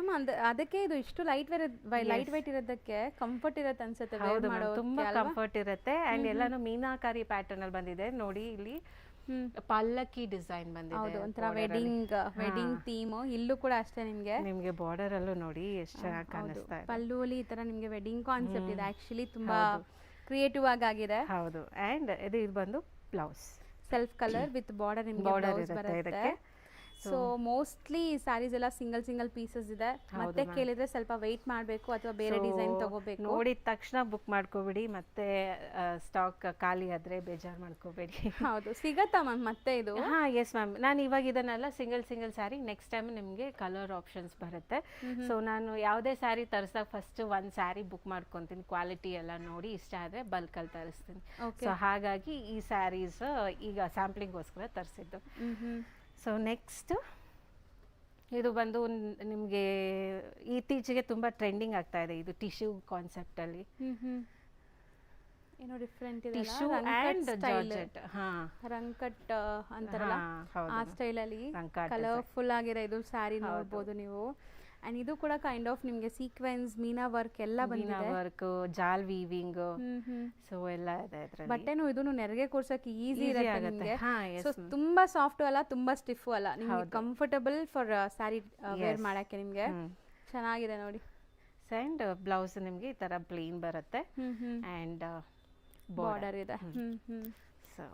ಮ್ಯಾಮ್. ಅದಕ್ಕೆ ಇದು ಇಷ್ಟು ಲೈಟ್ ವೇಟ್ ಇರೋದಕ್ಕೆ ಕಂಫರ್ಟ್ ಇರುತ್ತೆ ಅನ್ಸುತ್ತೆ. ಹೌದು, ತುಂಬಾ ಕಂಫರ್ಟ್ ಇರುತ್ತೆ. ಆ್ಯಂಡ್ ಎಲ್ಲಾನು ಮೀನಾಕಾರಿ ಪ್ಯಾಟರ್ನ್ ಅಲ್ಲಿ ಬಂದಿದೆ ನೋಡಿ. ಇಲ್ಲಿ ಪಲ್ಲಕ್ಕಿ ಡಿಸೈನ್ ಬಂದಿದೆ, ಒಂಥರ ವೆಡ್ಡಿಂಗ್ ಥೀಮ್. ಇಲ್ಲೂ ಕೂಡ ಅಷ್ಟೇ ನಿಮ್ಗೆ ಬಾರ್ಡರ್ ಅಲ್ಲೂ ನೋಡಿ ಎಷ್ಟು ಚೆನ್ನಾಗಿ ಕಾಣಿಸ್ತಾ ಇದೆ. ಪಲ್ಲು ಅಲ್ಲಿ ಈ ತರ ನಿಮ್ಗೆ ವೆಡ್ಡಿಂಗ್ ಕಾನ್ಸೆಪ್ಟ್ ಇದೆ. ಆಕ್ಚುಲಿ ತುಂಬಾ ಕ್ರಿಯೇಟಿವ್ ಆಗಿದೆ. ಹೌದು. ಅಂಡ್ ಇದು ಬಂದು blouse self colour with border ನಿಮ್ಗೆ ಬ್ಲೌಸ್ ಬರುತ್ತೆ. ಸೊ ಮೋಸ್ಟ್ಲಿ ಸ್ಯಾರೀಸ್ ಎಲ್ಲ ಸಿಂಗಲ್ ಪೀಸಸ್ ಇದೆ. ಮತ್ತೆ ಕೇಳಿದ್ರೆ ಸ್ವಲ್ಪ ವೆಯ್ಟ್ ಮಾಡಬೇಕು ಅಥವಾ ಬೇರೆ ಡಿಸೈನ್ ತಗೋಬೇಕು. ನೋಡಿದ ತಕ್ಷಣ ಬುಕ್ ಮಾಡ್ಕೋಬೇಡಿ, ಮತ್ತೆ ಸ್ಟಾಕ್ ಖಾಲಿ ಆದ್ರೆ ಬೇಜಾರು ಮಾಡ್ಕೋಬೇಡಿ. ಹೌದು, ಸಿಗತ್ತಾ ಮ್ಯಾಮ್ ಮತ್ತೆ ಇದು? Yes ma'am. ನಾನು ಇವಾಗ ಇದನ್ನೆಲ್ಲ ಸಿಂಗಲ್ ಸ್ಯಾರಿ, ನೆಕ್ಸ್ಟ್ ಟೈಮ್ ನಿಮಗೆ ಕಲರ್ ಆಪ್ಷನ್ಸ್ ಬರುತ್ತೆ. ಸೊ ನಾನು ಯಾವುದೇ ಸ್ಯಾರಿ ತರಿಸಿದಾಗ ಫಸ್ಟ್ ಒಂದು ಸ್ಯಾರಿ ಬುಕ್ ಮಾಡ್ಕೊತೀನಿ, ಕ್ವಾಲಿಟಿ ಎಲ್ಲ ನೋಡಿ ಇಷ್ಟ ಆದರೆ ಬಲ್ಕಲ್ಲಿ ತರಿಸ್ತೀನಿ. ಸೊ ಹಾಗಾಗಿ ಈ ಸ್ಯಾರೀಸ್ ಈಗ ಸ್ಯಾಂಪ್ಲಿಂಗ್ಗೋಸ್ಕರ ತರಿಸಿದ್ದು. ಸೊ ನೆಕ್ಸ್ಟ್ ಇದು ಬಂದು ನಿಮಗೆ ಇತ್ತೀಚೆಗೆ ತುಂಬ ಟ್ರೆಂಡಿಂಗ್ ಆಗ್ತಾ ಇದೆ. ಇದು ಟಿಶ್ಯೂ ಕಾನ್ಸೆಪ್ಟಲ್ಲಿ ಏನೋ ಡಿಫ್ರೆಂಟ್ ಇದೆ. Tissue and georgette. ರಂಕಟ್ ಅಂತಾರಲ್ಲ ಆ ಸ್ಟೈಲಲ್ಲಿ ಕಲರ್ಫುಲ್ ಆಗಿದೆ ಇದು ಸ್ಯಾರಿ ನೋಡ್ಬೋದು ನೀವು. ಅಂಡ್ ಇದು ಕೂಡ ಕೈಂಡ್ ಆಫ್ ನಿಮಗೆ ಸೀಕ್ವೆನ್ಸ್, ಮೀನಾ ವರ್ಕ್ ಎಲ್ಲ ಬಂದಿದೆ. ಮೀನಾ ವರ್ಕ್, ಜಾಲ್ ವೀವಿಂಗ್, ಸೊ ಎಲ್ಲ ಇದೆ ಇದರಲ್ಲಿ. ಬಟ್ಟೆನೂ ಇದನ್ನು ನೆರಿಗೆ ಕೂರ್ಸಕ್ಕೆ ಈಸಿ ಇರುತ್ತೆ ನಿಮಗೆ. ಸೊ ತುಂಬಾ ಸಾಫ್ಟ್ ಅಲ್ಲ, ತುಂಬಾ ಸ್ಟಿಫ್ ಅಲ್ಲ, ನಿಮಗೆ ಕಂಫರ್ಟಬಲ್ ಫಾರ್ ಸ್ಯಾರಿ ವೇರ್ ಮಾಡಕ್ಕೆ ನಿಮಗೆ ಚೆನ್ನಾಗಿದೆ ನೋಡಿ. ಅಂಡ್ ಬ್ಲೌಸ್ ನಿಮಗೆ ಈ ತರ ಪ್ಲೇನ್ ಬರುತ್ತೆ ಅಂಡ್ ಬಾರ್ಡರ್ ಇದೆ. ಸೊ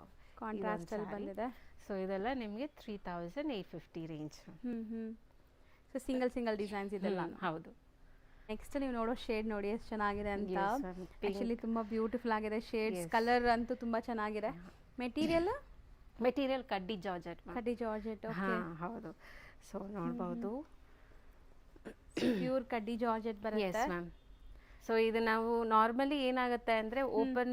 ಕಾಂಟ್ರಾಸ್ಟ್ ಅಲ್ಲಿ ಬಂದಿದೆ. ಸೊ ಇದೆಲ್ಲ ನಿಮಗೆ 3850 ರೇಂಜ್. ಸೊ ಸಿಂಗಲ್ ಡಿಸೈನ್ಸ್ ಇದೆಲ್ಲ. ಹೌದು. ನೆಕ್ಸ್ಟ್ ನೀವು ನೋಡೋ ಶೇಡ್ ನೋಡಿ ಎಷ್ಟು ಚೆನ್ನಾಗಿದೆ ಅಂತ. Yes, ma'am. Pink. ಆಕ್ಚುಲಿ ತುಂಬಾ ಬ್ಯೂಟಿಫುಲ್ ಆಗಿದೆ ಶೇಡ್ಸ್, ಕಲರ್ ಅಂತೂ ತುಂಬಾ ಚೆನ್ನಾಗಿದೆ. ಮೆಟೀರಿಯಲ್ ಮೆಟೀರಿಯಲ್ ಕಡ್ಡಿ ಜಾರ್ಜೆಟ್ ಕಡ್ಡಿ ಜಾರ್ಜೆಟ್. ಹಾ ಹೌದು. ಸೊ ನೋಡ್ಬೋದು ಪ್ಯೂರ್ ಕಡ್ಡಿ ಜಾರ್ಜೆಟ್ ಎಸ್ ಬರುತ್ತೆ. ಮ್ಯಾಮ್. ಸೊ ಇದು ನಾವು ನಾರ್ಮಲಿ ಏನಾಗುತ್ತೆ ಅಂದರೆ ಓಪನ್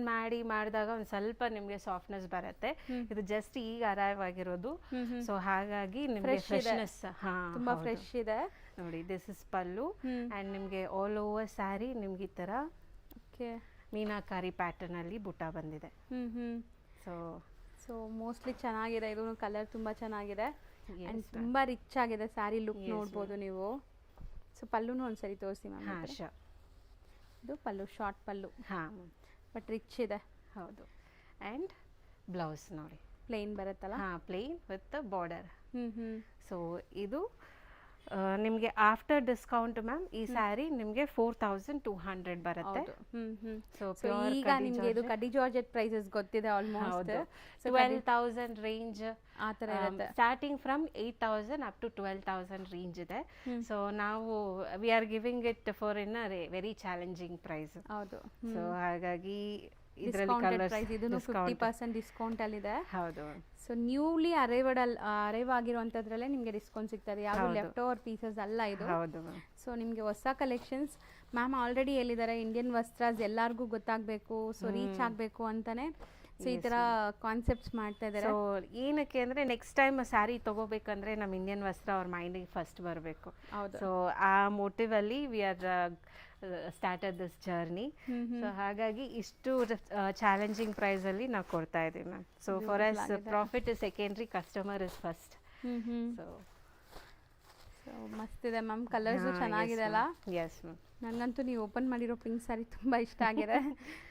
ಮಾಡಿದಾಗ ಒಂದು ಸ್ವಲ್ಪ ನಿಮಗೆ ಸಾಫ್ಟ್ನೆಸ್ ಬರುತ್ತೆ. ಇದು ಜಸ್ಟ್ ಈಗ ಅರೈವ್ ಆಗಿರೋದು. ಸೊ ಹಾಗಾಗಿ ನಿಮಗೆ ಫ್ರೆಶ್ನೆಸ್ ತುಂಬಾ ಫ್ರೆಶ್ ಇದೆ ನೋಡಿ. ದಿಸ್ ಇಸ್ ಪಲ್ಲು ಆ್ಯಂಡ್ ನಿಮಗೆ ಆಲ್ ಓವರ್ ಸ್ಯಾರಿ ನಿಮ್ಗೆ ಈ ಥರ ಓಕೆ ಮೀನಾಕಾರಿ ಪ್ಯಾಟರ್ನಲ್ಲಿ ಬುಟ್ಟ ಬಂದಿದೆ. ಸೊ ಸೊ ಮೋಸ್ಟ್ಲಿ ಚೆನ್ನಾಗಿದೆ, ಇದು ಕಲರ್ ತುಂಬಾ ಚೆನ್ನಾಗಿದೆ ಅಂಡ್ ತುಂಬಾ ರಿಚ್ ಆಗಿದೆ ಸ್ಯಾರಿ ಲುಕ್ ನೋಡ್ಬೋದು ನೀವು. ಸೊ ಪಲ್ಲುನು ಒಂದ್ಸರಿ ತೋರಿಸಿ ಮ್ಯಾಮ್. ಹಾಂ ಶೋರ್. ಇದು ಪಲ್ಲು, ಶಾರ್ಟ್ ಪಲ್ಲು, ಹಾಂ ಬಟ್ ರಿಚ್ ಇದೆ. ಹೌದು. ಆ್ಯಂಡ್ ಬ್ಲೌಸ್ ನೋಡಿ ಪ್ಲೇನ್ ಬರುತ್ತಲ್ಲ. ಹಾಂ plane with border. Hmm so ಇದು ನಿಮಗೆ ಆಫ್ಟರ್ ಡಿಸ್ಕೌಂಟ್ ಮ್ಯಾಮ್ ಈ ಸ್ಯಾರಿ ನಿಮಗೆ 4200 ಬರುತ್ತೆ. ಸೊ ಈಗ ನಿಮಗೆ ಇದು ಕಡ್ಡಿ ಜಾರ್ಜೆಟ್ ಪ್ರೈಸಸ್ ಗೊತ್ತಿದೆ ಆಲ್ಮೋಸ್ಟ್. 12,000 ರೇಂಜ್ ಆ ಥರ ಇರುತ್ತೆ. Starting from 8,000 up to 12,000 range ಇದೆ. ಸೊ ನಾವು we are giving it for in a very challenging price. ಹೌದು. ಸೊ ಹಾಗಾಗಿ ಇದರಲ್ಲಿ ಡಿಸ್ಕೌಂಟೆಡ್ ಪ್ರೈಸ್, ಇದು 50% ಡಿಸ್ಕೌಂಟ್ ಅಲ್ಲಿ ಇದೆ. ಹೌದು. ಸೊ ನ್ಯೂಲಿ ಅರೈವ್ ಆಗಿರುವಂಥದ್ರಲ್ಲೇ ನಿಮಗೆ ಡಿಸ್ಕೌಂಟ್ ಸಿಗ್ತದೆ, ಯಾವುದು ಲೆಫ್ಟ್ ಓವರ್ ಪೀಸಸ್ ಅಲ್ಲ ಇದು. ಹೌದು. ಸೊ ನಿಮಗೆ ಹೊಸ ಕಲೆಕ್ಷನ್ಸ್ ಮ್ಯಾಮ್ ಆಲ್ರೆಡಿ ಹೇಳಿದ್ದಾರೆ, ಇಂಡಿಯನ್ ವಸ್ತ್ರಾಸ್ ಎಲ್ಲರಿಗೂ ಗೊತ್ತಾಗಬೇಕು, ಸೊ ರೀಚ್ ಆಗಬೇಕು ಅಂತಾನೆ ಸೊ ಈ ಥರ ಕಾನ್ಸೆಪ್ಟ್ಸ್ ಮಾಡ್ತಾ ಇದ್ದಾರೆ. ಸೊ ಏನಕ್ಕೆ ಅಂದರೆ ನೆಕ್ಸ್ಟ್ ಟೈಮ್ ಸ್ಯಾರಿ ತೊಗೋಬೇಕಂದ್ರೆ ನಮ್ಮ ಇಂಡಿಯನ್ ವಸ್ತ್ರ ಅವ್ರ ಮೈಂಡಿಗೆ ಫಸ್ಟ್ ಬರಬೇಕು. ಹೌದು. ಸೊ ಆ ಮೋಟಿವಲ್ಲಿ we are started this journey. So ಹಾಗಾಗಿ ಇಷ್ಟು ಚಾಲೆಂಜಿಂಗ್ ಪ್ರೈಸಲ್ಲಿ ನಾವು ಕೊಡ್ತಾ ಇದ್ದೀವಿ ma'am. So for us profit is secondary, customer is first. So so ಮಸ್ತ್ ಇದೆ ಮ್ಯಾಮ್, ಕಲರ್ಸು ಚೆನ್ನಾಗಿದೆ ಅಲ್ಲ. Yes ma'am. ನನಗಂತೂ ನೀವು ಓಪನ್ ಮಾಡಿರೋ ಪಿಂಕ್ ಸ್ಯಾರಿ ತುಂಬ ಇಷ್ಟ ಆಗಿದೆ.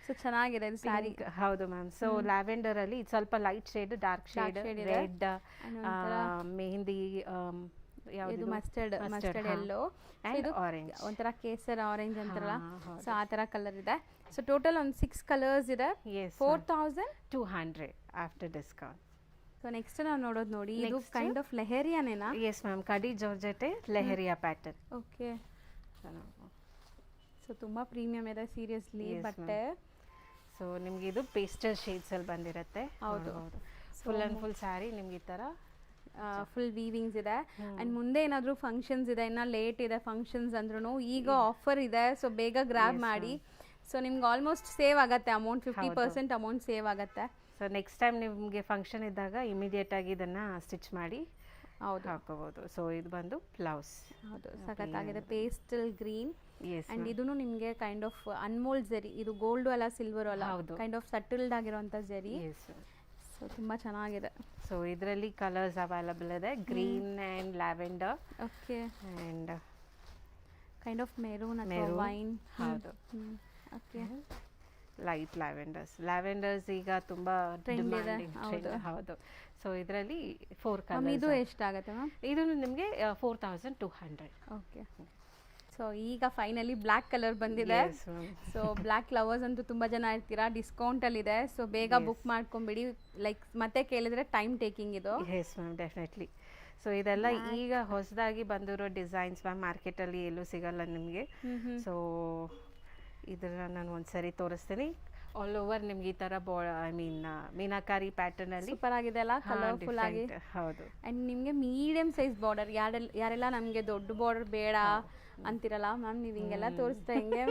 ಸೊ ಚೆನ್ನಾಗಿದೆ ಇದು ಸ್ಯಾರಿ. ಹೌದು ಮ್ಯಾಮ್. ಸೊ ಲ್ಯಾವೆಂಡರ್ ಅಲ್ಲಿ ಸ್ವಲ್ಪ light shade, dark shade, red, mehndi, ಇದು ಮಸ್ಟರ್ಡ್ ಎಲ್ಲೋ, ಇದು ಆರೆಂಜ್, ಒಂಥರ ಕೇಸರ್ ಆರೆಂಜ್ ಅಂತಾರಲ್ಲ, ಸೊ ಆ ಥರ ಕಲರ್ ಇದೆ. ಸೊ ಟೋಟಲ್ ಒಂದು 6 ಕಲರ್ಸ್ ಇದೆ. 4200 ಆಫ್ಟರ್ ಡಿಸ್ಕೌಂಟ್. ಸೊ ನೆಕ್ಸ್ಟ್ ನಾವು ನೋಡೋದು ನೋಡಿ, ಇದು ಕೈಂಡ್ ಆಫ್ ಲೆಹರಿಯಾನೇನಾ? ಎಸ್ ಮ್ಯಾಮ್, ಕಡಿ ಜಾರ್ಜೆಟೆ ಲೆಹರಿಯಾ ಪ್ಯಾಟರ್ನ್. ಓಕೆ. ಸೊ ತುಂಬ ಪ್ರೀಮಿಯಂ ಇದೆ ಸೀರಿಯಸ್ಲಿ ಬಟ್ಟೆ. ಸೊ ನಿಮ್ಗೆ ಇದು ಪೇಸ್ಟಲ್ ಶೇಡ್ಸ್ ಅಲ್ಲಿ ಬಂದಿರುತ್ತೆ. ಹೌದು. ಫುಲ್ ಅಂಡ್ ಫುಲ್ ಸ್ಯಾರಿ ನಿಮ್ಗೆ ಈ ಥರ ಫುಲ್ ವೀವಿಂಗ್ಸ್ ಇದೆ. ಆ್ಯಂಡ್ ಮುಂದೆ ಏನಾದರೂ ಫಂಕ್ಷನ್ಸ್ ಇದೆ, ಇನ್ನು ಲೇಟ್ ಇದೆ ಫಂಕ್ಷನ್ಸ್ ಅಂದ್ರೂ ಈಗ ಆಫರ್ ಇದೆ, ಸೊ ಬೇಗ ಗ್ರ್ಯಾಬ್ ಮಾಡಿ. ಸೊ ನಿಮ್ಗೆ ಆಲ್ಮೋಸ್ಟ್ ಸೇವ್ ಆಗುತ್ತೆ ಅಮೌಂಟ್, 50% ಅಮೌಂಟ್ ಸೇವ್ ಆಗುತ್ತೆ. ಸೊ ನೆಕ್ಸ್ಟ್ ಟೈಮ್ ನಿಮಗೆ ಫಂಕ್ಷನ್ ಇದ್ದಾಗ ಇಮಿಡಿಯೇಟ್ ಆಗಿ ಇದನ್ನು ಸ್ಟಿಚ್ ಮಾಡಿ ಹಾಕೋಬಹುದು. ಸೊ ಇದು ಬಂದು ಬ್ಲೌಸ್. ಹೌದು, ಸಖತ್ತಾಗಿದೆ, ಪೇಸ್ಟಲ್ ಗ್ರೀನ್. ಅಂಡ್ ಇದೂ ನಿಮಗೆ ಕೈಂಡ್ ಆಫ್ ಅನ್ಮೋಲ್ಡ್ ಜರಿ, ಇದು ಗೋಲ್ಡು ಅಲ್ಲ ಸಿಲ್ವರ್ ಅಲ್ಲ, ಕೈಂಡ್ ಆಫ್ ಸಟಲ್ಡ್ ಆಗಿರುವಂಥ ಜರಿ. ಸೊ ತುಂಬ ಚೆನ್ನಾಗಿದೆ. ಸೊ ಇದರಲ್ಲಿ ಕಲರ್ಸ್ ಅವೈಲಬಲ್ ಇದೆ, green and lavender. Okay. And kind of maroon ಅಥವಾ ವೈನ್. ಹೌದು. ಓಕೆ. ಲೈಟ್ ಲ್ಯಾವೆಂಡರ್ಸ್ ಈಗ ತುಂಬ ಡಿಮ್ಯಾಂಡಿಂಗ್. ಹೌದು. ಸೊ ಇದರಲ್ಲಿ 4 ಕಲರ್ಸ್. ಇದು ಎಷ್ಟಾಗುತ್ತೆ ಮ್ಯಾಮ್? ಇದು ನಿಮಗೆ 4200. ಓಕೆ. ಸೊ ಈಗ ಫೈನಲಿ ಬ್ಲ್ಯಾಕ್ ಕಲರ್ ಬಂದಿದೆ. ಸೊ ಬ್ಲ್ಯಾಕ್ ಲವರ್ಸ್ ಅಂತೂ ತುಂಬ ಜನ ಇರ್ತೀರಾ, ಡಿಸ್ಕೌಂಟಲ್ಲಿದೆ. ಸೊ ಬೇಗ ಬುಕ್ ಮಾಡ್ಕೊಂಬಿಡಿ, ಲೈಕ್ ಮತ್ತೆ ಕೇಳಿದ್ರೆ ಟೈಮ್ ಟೇಕಿಂಗ್ ಇದು. Yes ma'am, definitely. ಸೊ ಇದೆಲ್ಲ ಈಗ ಹೊಸದಾಗಿ ಬಂದಿರೋ ಡಿಸೈನ್ಸ್ ಮ್ಯಾಮ್, ಮಾರ್ಕೆಟಲ್ಲಿ ಎಲ್ಲೂ ಸಿಗಲ್ಲ ನಿಮಗೆ. ಸೊ ಇದನ್ನ ನಾನು ಒಂದ್ಸರಿ ತೋರಿಸ್ತೀನಿ. ಆಲ್ ಓವರ್ ನಿಮ್ಗೆ ಈ ಥರ ಮೀನಾಕಾರಿ ಪ್ಯಾಟರ್ನ್ ಅಲ್ಲಿ ಸೂಪರ್ ಆಗಿದೆ ಅಲ್ಲ, ಕಲರ್ಫುಲ್ ಆಗಿ. ಹೌದು. ಆ್ಯಂಡ್ ನಿಮಗೆ ಮೀಡಿಯಂ ಸೈಜ್ ಬಾರ್ಡರ್, ಯಾರೆಲ್ಲ ನಮಗೆ ದೊಡ್ಡ ಬಾರ್ಡರ್ ಬೇಡ ಅಂತಿರಲ್ಲ ಮ್ಯಾಮ್, ನೀವು ಹಿಂಗೆಲ್ಲ ತೋರಿಸ್ತಾ ಹಿಂಗೆ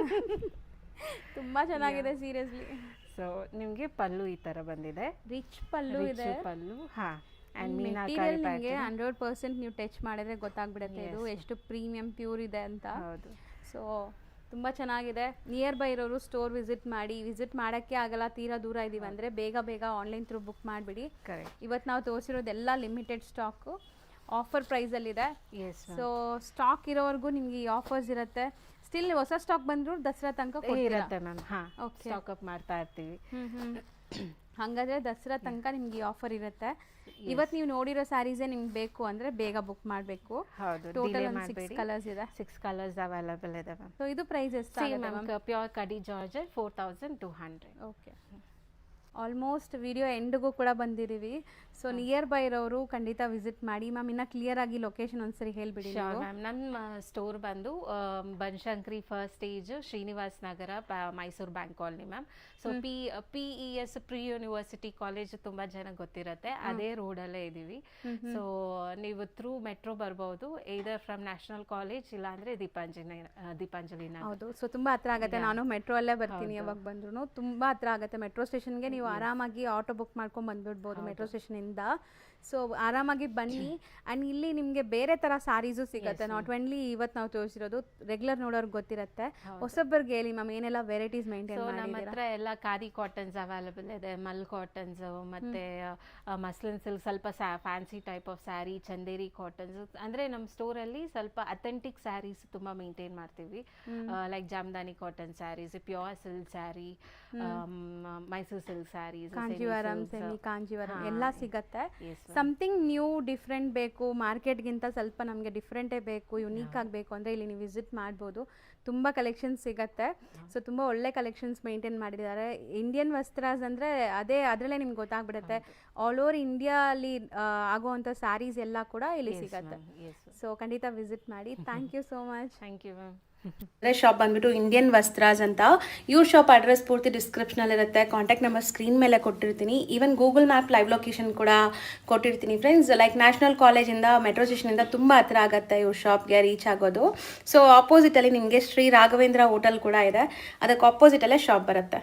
ತುಂಬ ಚೆನ್ನಾಗಿದೆ ಸೀರಿಯಸ್ಲಿ. ಸೊ ನಿಮಗೆ ಪಲ್ಲು ಈ ಥರ ಬಂದಿದೆ, ರಿಚ್ ಪಲ್ಲು ಇದೆ. ಪಲ್ಲು ಆ್ಯಂಡ್ ಮೆಟೀರಿಯಲ್ ನಿಮಗೆ 100% ನೀವು ಟಚ್ ಮಾಡಿದ್ರೆ ಗೊತ್ತಾಗ್ಬಿಡುತ್ತೆ ಇದು ಎಷ್ಟು ಪ್ರೀಮಿಯಂ ಪ್ಯೂರ್ ಇದೆ ಅಂತ. ಹೌದು. ಸೊ ತುಂಬ ಚೆನ್ನಾಗಿದೆ. ನಿಯರ್ ಬೈ ಇರೋರು ಸ್ಟೋರ್ ವಿಸಿಟ್ ಮಾಡೋಕ್ಕೆ ಆಗಲ್ಲ, ತೀರಾ ದೂರ ಇದ್ದೀವಿ ಅಂದರೆ ಬೇಗ ಆನ್ಲೈನ್ ಥ್ರೂ ಬುಕ್ ಮಾಡಿಬಿಡಿ. ಇವತ್ತು ನಾವು ತೋರಿಸಿರೋದೆಲ್ಲ ಲಿಮಿಟೆಡ್ ಸ್ಟಾಕು, ಆಫರ್ ಪ್ರೈಸಲ್ಲಿದೆ. ಸೊ ಸ್ಟಾಕ್ ಇರೋವರೆಗೂ ನಿಮಗೆ ಈ ಆಫರ್ಸ್ ಇರುತ್ತೆ. ಸ್ಟಿಲ್ ಹೊಸ ಸ್ಟಾಕ್ ಬಂದರೂ ದಸರಾ ತನಕ ಇರುತ್ತೆ ಮ್ಯಾಮ್. ಓಕೆ, ಸ್ಟಾಕ್ ಅಪ್ ಮಾಡ್ತಾ ಇರ್ತೀವಿ. ಹಾಗಾದರೆ ದಸರಾ ತನಕ ನಿಮ್ಗೆ ಈ ಆಫರ್ ಇರುತ್ತೆ. ಇವತ್ತು ನೀವು ನೋಡಿರೋ ಸ್ಯಾರೀಸೇ ನಿಮ್ಗೆ ಬೇಕು ಅಂದರೆ ಬೇಗ ಬುಕ್ ಮಾಡಬೇಕು. ಹೌದು. ಟೋಟಲ್ 6 ಕಲರ್ಸ್ ಇದೆ. 6 ಕಲರ್ಸ್ ಅವೈಲಬಲ್ ಇದೆ ಮ್ಯಾಮ್. ಸೊ ಇದು ಪ್ರೈಸ್ ಎಷ್ಟು? ಪ್ಯೂರ್ ಕಡಿ ಜಾರ್ಜೆಟ್ 4200. ಓಕೆ. ಆಲ್ಮೋಸ್ಟ್ ವಿಡಿಯೋ ಎಂಡ್ಗೂ ಕೂಡ ಬಂದಿದ್ದೀವಿ. ಸೊ ನಿಯರ್ ಬೈ ಇರೋರು ಖಂಡಿತ ವಿಸಿಟ್ ಮಾಡಿ ಮ್ಯಾಮ್. ಇನ್ನು ಕ್ಲಿಯರ್ ಆಗಿ ಲೊಕೇಶನ್ ಒಂದ್ಸರಿ ಹೇಳ್ಬಿಡಿ. ಮ್ಯಾಮ್ ನನ್ನ ಸ್ಟೋರ್ ಬಂದು Banashankari first stage Srinivas Nagar Mysuru bank colony ma'am. So PES pre university college ತುಂಬಾ ಜನ ಗೊತ್ತಿರತ್ತೆ, ಅದೇ ರೋಡಲ್ಲೇ ಇದ್ದೀವಿ. ಸೊ ನೀವು ಥ್ರೂ ಮೆಟ್ರೋ ಬರ್ಬೋದು, either ಫ್ರಮ್ ನ್ಯಾಷನಲ್ ಕಾಲೇಜ್ ಇಲ್ಲ ಅಂದ್ರೆ ದೀಪಾಂಜಲಿ ನಗರ. ಹೌದು, ಸೊ ತುಂಬಾ ಹತ್ರ ಆಗುತ್ತೆ. ನಾನು ಮೆಟ್ರೋ ಅಲ್ಲೇ ಬರ್ತೀನಿ, ಯಾವಾಗ ಬಂದ್ರು ತುಂಬಾ ಹತ್ರ ಆಗುತ್ತೆ. ಮೆಟ್ರೋ ಸ್ಟೇಷನ್ಗೆ ನೀವು ಆರಾಮಾಗಿ ಆಟೋ ಬುಕ್ ಮಾಡ್ಕೊಂಡು ಬಂದ್ಬಿಡ್ಬೋದು ಮೆಟ್ರೋ ಸ್ಟೇಷನ್ ಇಂದ. ಸೊ ಆರಾಮಾಗಿ ಬನ್ನಿ. ಅಂಡ್ ಇಲ್ಲಿ ನಿಮಗೆ ಬೇರೆ ತರ ಸ್ಯಾರೀಸು ಸಿಗುತ್ತೆ, ನಾಟ್ ಓನ್ಲಿ ಇವತ್ತು ನಾವು ತೋರಿಸಿರೋದು, ರೆಗ್ಯುಲರ್ ನೋಡೋರ್ಗೆ ಗೊತ್ತಿರುತ್ತೆ. ಹೊಸಬ್ರಿಗೆ ಹೇಳಿ ಮ್ಯಾಮ್ ಏನೆಲ್ಲ ವೆರೈಟೀಸ್ ಮೇಂಟೈನ್ ಮಾಡಿದ್ದೀರಾ? ನಮ್ಮ ಹತ್ರ ಎಲ್ಲ ಖಾದಿ ಕಾಟನ್ಸ್ ಅವೈಲೇಬಲ್ ಇದೆ, ಮಲ್ ಕಾಟನ್ಸ್, ಮತ್ತೆ ಮಸ್ಲಿನ್ ಸಿಲ್ಕ್, ಸ್ವಲ್ಪ fancy type of saree, Chanderi cottons. ಅಂದ್ರೆ ನಮ್ಮ ಸ್ಟೋರ್ ಅಲ್ಲಿ ಸ್ವಲ್ಪ ಅಥೆಂಟಿಕ್ ಸ್ಯಾರೀಸ್ ತುಂಬಾ ಮೇಂಟೈನ್ ಮಾಡ್ತೀವಿ. Like Jamdani cotton saris, pure silk sari, Mysuru silk saris, Kanjeevaram, semi Kanjeevaram ಎಲ್ಲ ಸಿಗತ್ತೆ. ಸಮಥಿಂಗ್ ನ್ಯೂ ಡಿಫ್ರೆಂಟ್ ಬೇಕು, ಮಾರ್ಕೆಟ್ಗಿಂತ ಸ್ವಲ್ಪ ನಮಗೆ ಡಿಫ್ರೆಂಟೇ ಬೇಕು, ಯುನೀಕ್ ಆಗಬೇಕು ಅಂದರೆ ಇಲ್ಲಿ ನೀವು ವಿಸಿಟ್ ಮಾಡ್ಬೋದು. ತುಂಬ ಕಲೆಕ್ಷನ್ಸ್ ಸಿಗತ್ತೆ. ಸೊ ತುಂಬ ಒಳ್ಳೆ ಕಲೆಕ್ಷನ್ಸ್ ಮೇಂಟೈನ್ ಮಾಡಿದ್ದಾರೆ. ಇಂಡಿಯನ್ ವಸ್ತ್ರಾಸ್ ಅಂದರೆ ಅದರಲ್ಲೇ ನಿಮ್ಗೆ ಗೊತ್ತಾಗ್ಬಿಡುತ್ತೆ. ಆಲ್ ಓವರ್ ಇಂಡಿಯಾಲಿ ಆಗುವಂಥ ಸ್ಯಾರೀಸ್ ಎಲ್ಲ ಕೂಡ ಇಲ್ಲಿ ಸಿಗತ್ತೆ. ಸೊ ಖಂಡಿತ ವಿಸಿಟ್ ಮಾಡಿ. Thank you so much. Thank you ma'am. Shop ಬಂದ್ಬಿಟ್ಟು ಇಂಡಿಯನ್ ವಸ್ತ್ರಾಸ್ ಅಂತ. ಇವ್ರ ಶಾಪ್ ಅಡ್ರೆಸ್ ಪೂರ್ತಿ ಡಿಸ್ಕ್ರಿಪ್ಷನಲ್ಲಿ ಇರುತ್ತೆ, ಕಾಂಟ್ಯಾಕ್ಟ್ ನಂಬರ್ ಸ್ಕ್ರೀನ್ ಮೇಲೆ ಕೊಟ್ಟಿರ್ತೀನಿ. Even Google map live location ಕೂಡ ಕೊಟ್ಟಿರ್ತೀನಿ ಫ್ರೆಂಡ್ಸ್. ಲೈಕ್ ನ್ಯಾಷನಲ್ ಕಾಲೇಜಿಂದ ಮೆಟ್ರೋ ಸ್ಟೇಷನಿಂದ ತುಂಬ ಹತ್ರ ಆಗುತ್ತೆ ಇವ್ರ ಶಾಪ್ಗೆ ರೀಚ್ ಆಗೋದು. ಸೊ ಆಪೋಸಿಟಲ್ಲಿ ನಿಮಗೆ ಶ್ರೀ ರಾಘವೇಂದ್ರ ಹೋಟೆಲ್ ಕೂಡ ಇದೆ, ಅದಕ್ಕೆ ಆಪೋಸಿಟಲ್ಲೇ ಶಾಪ್ ಬರುತ್ತೆ.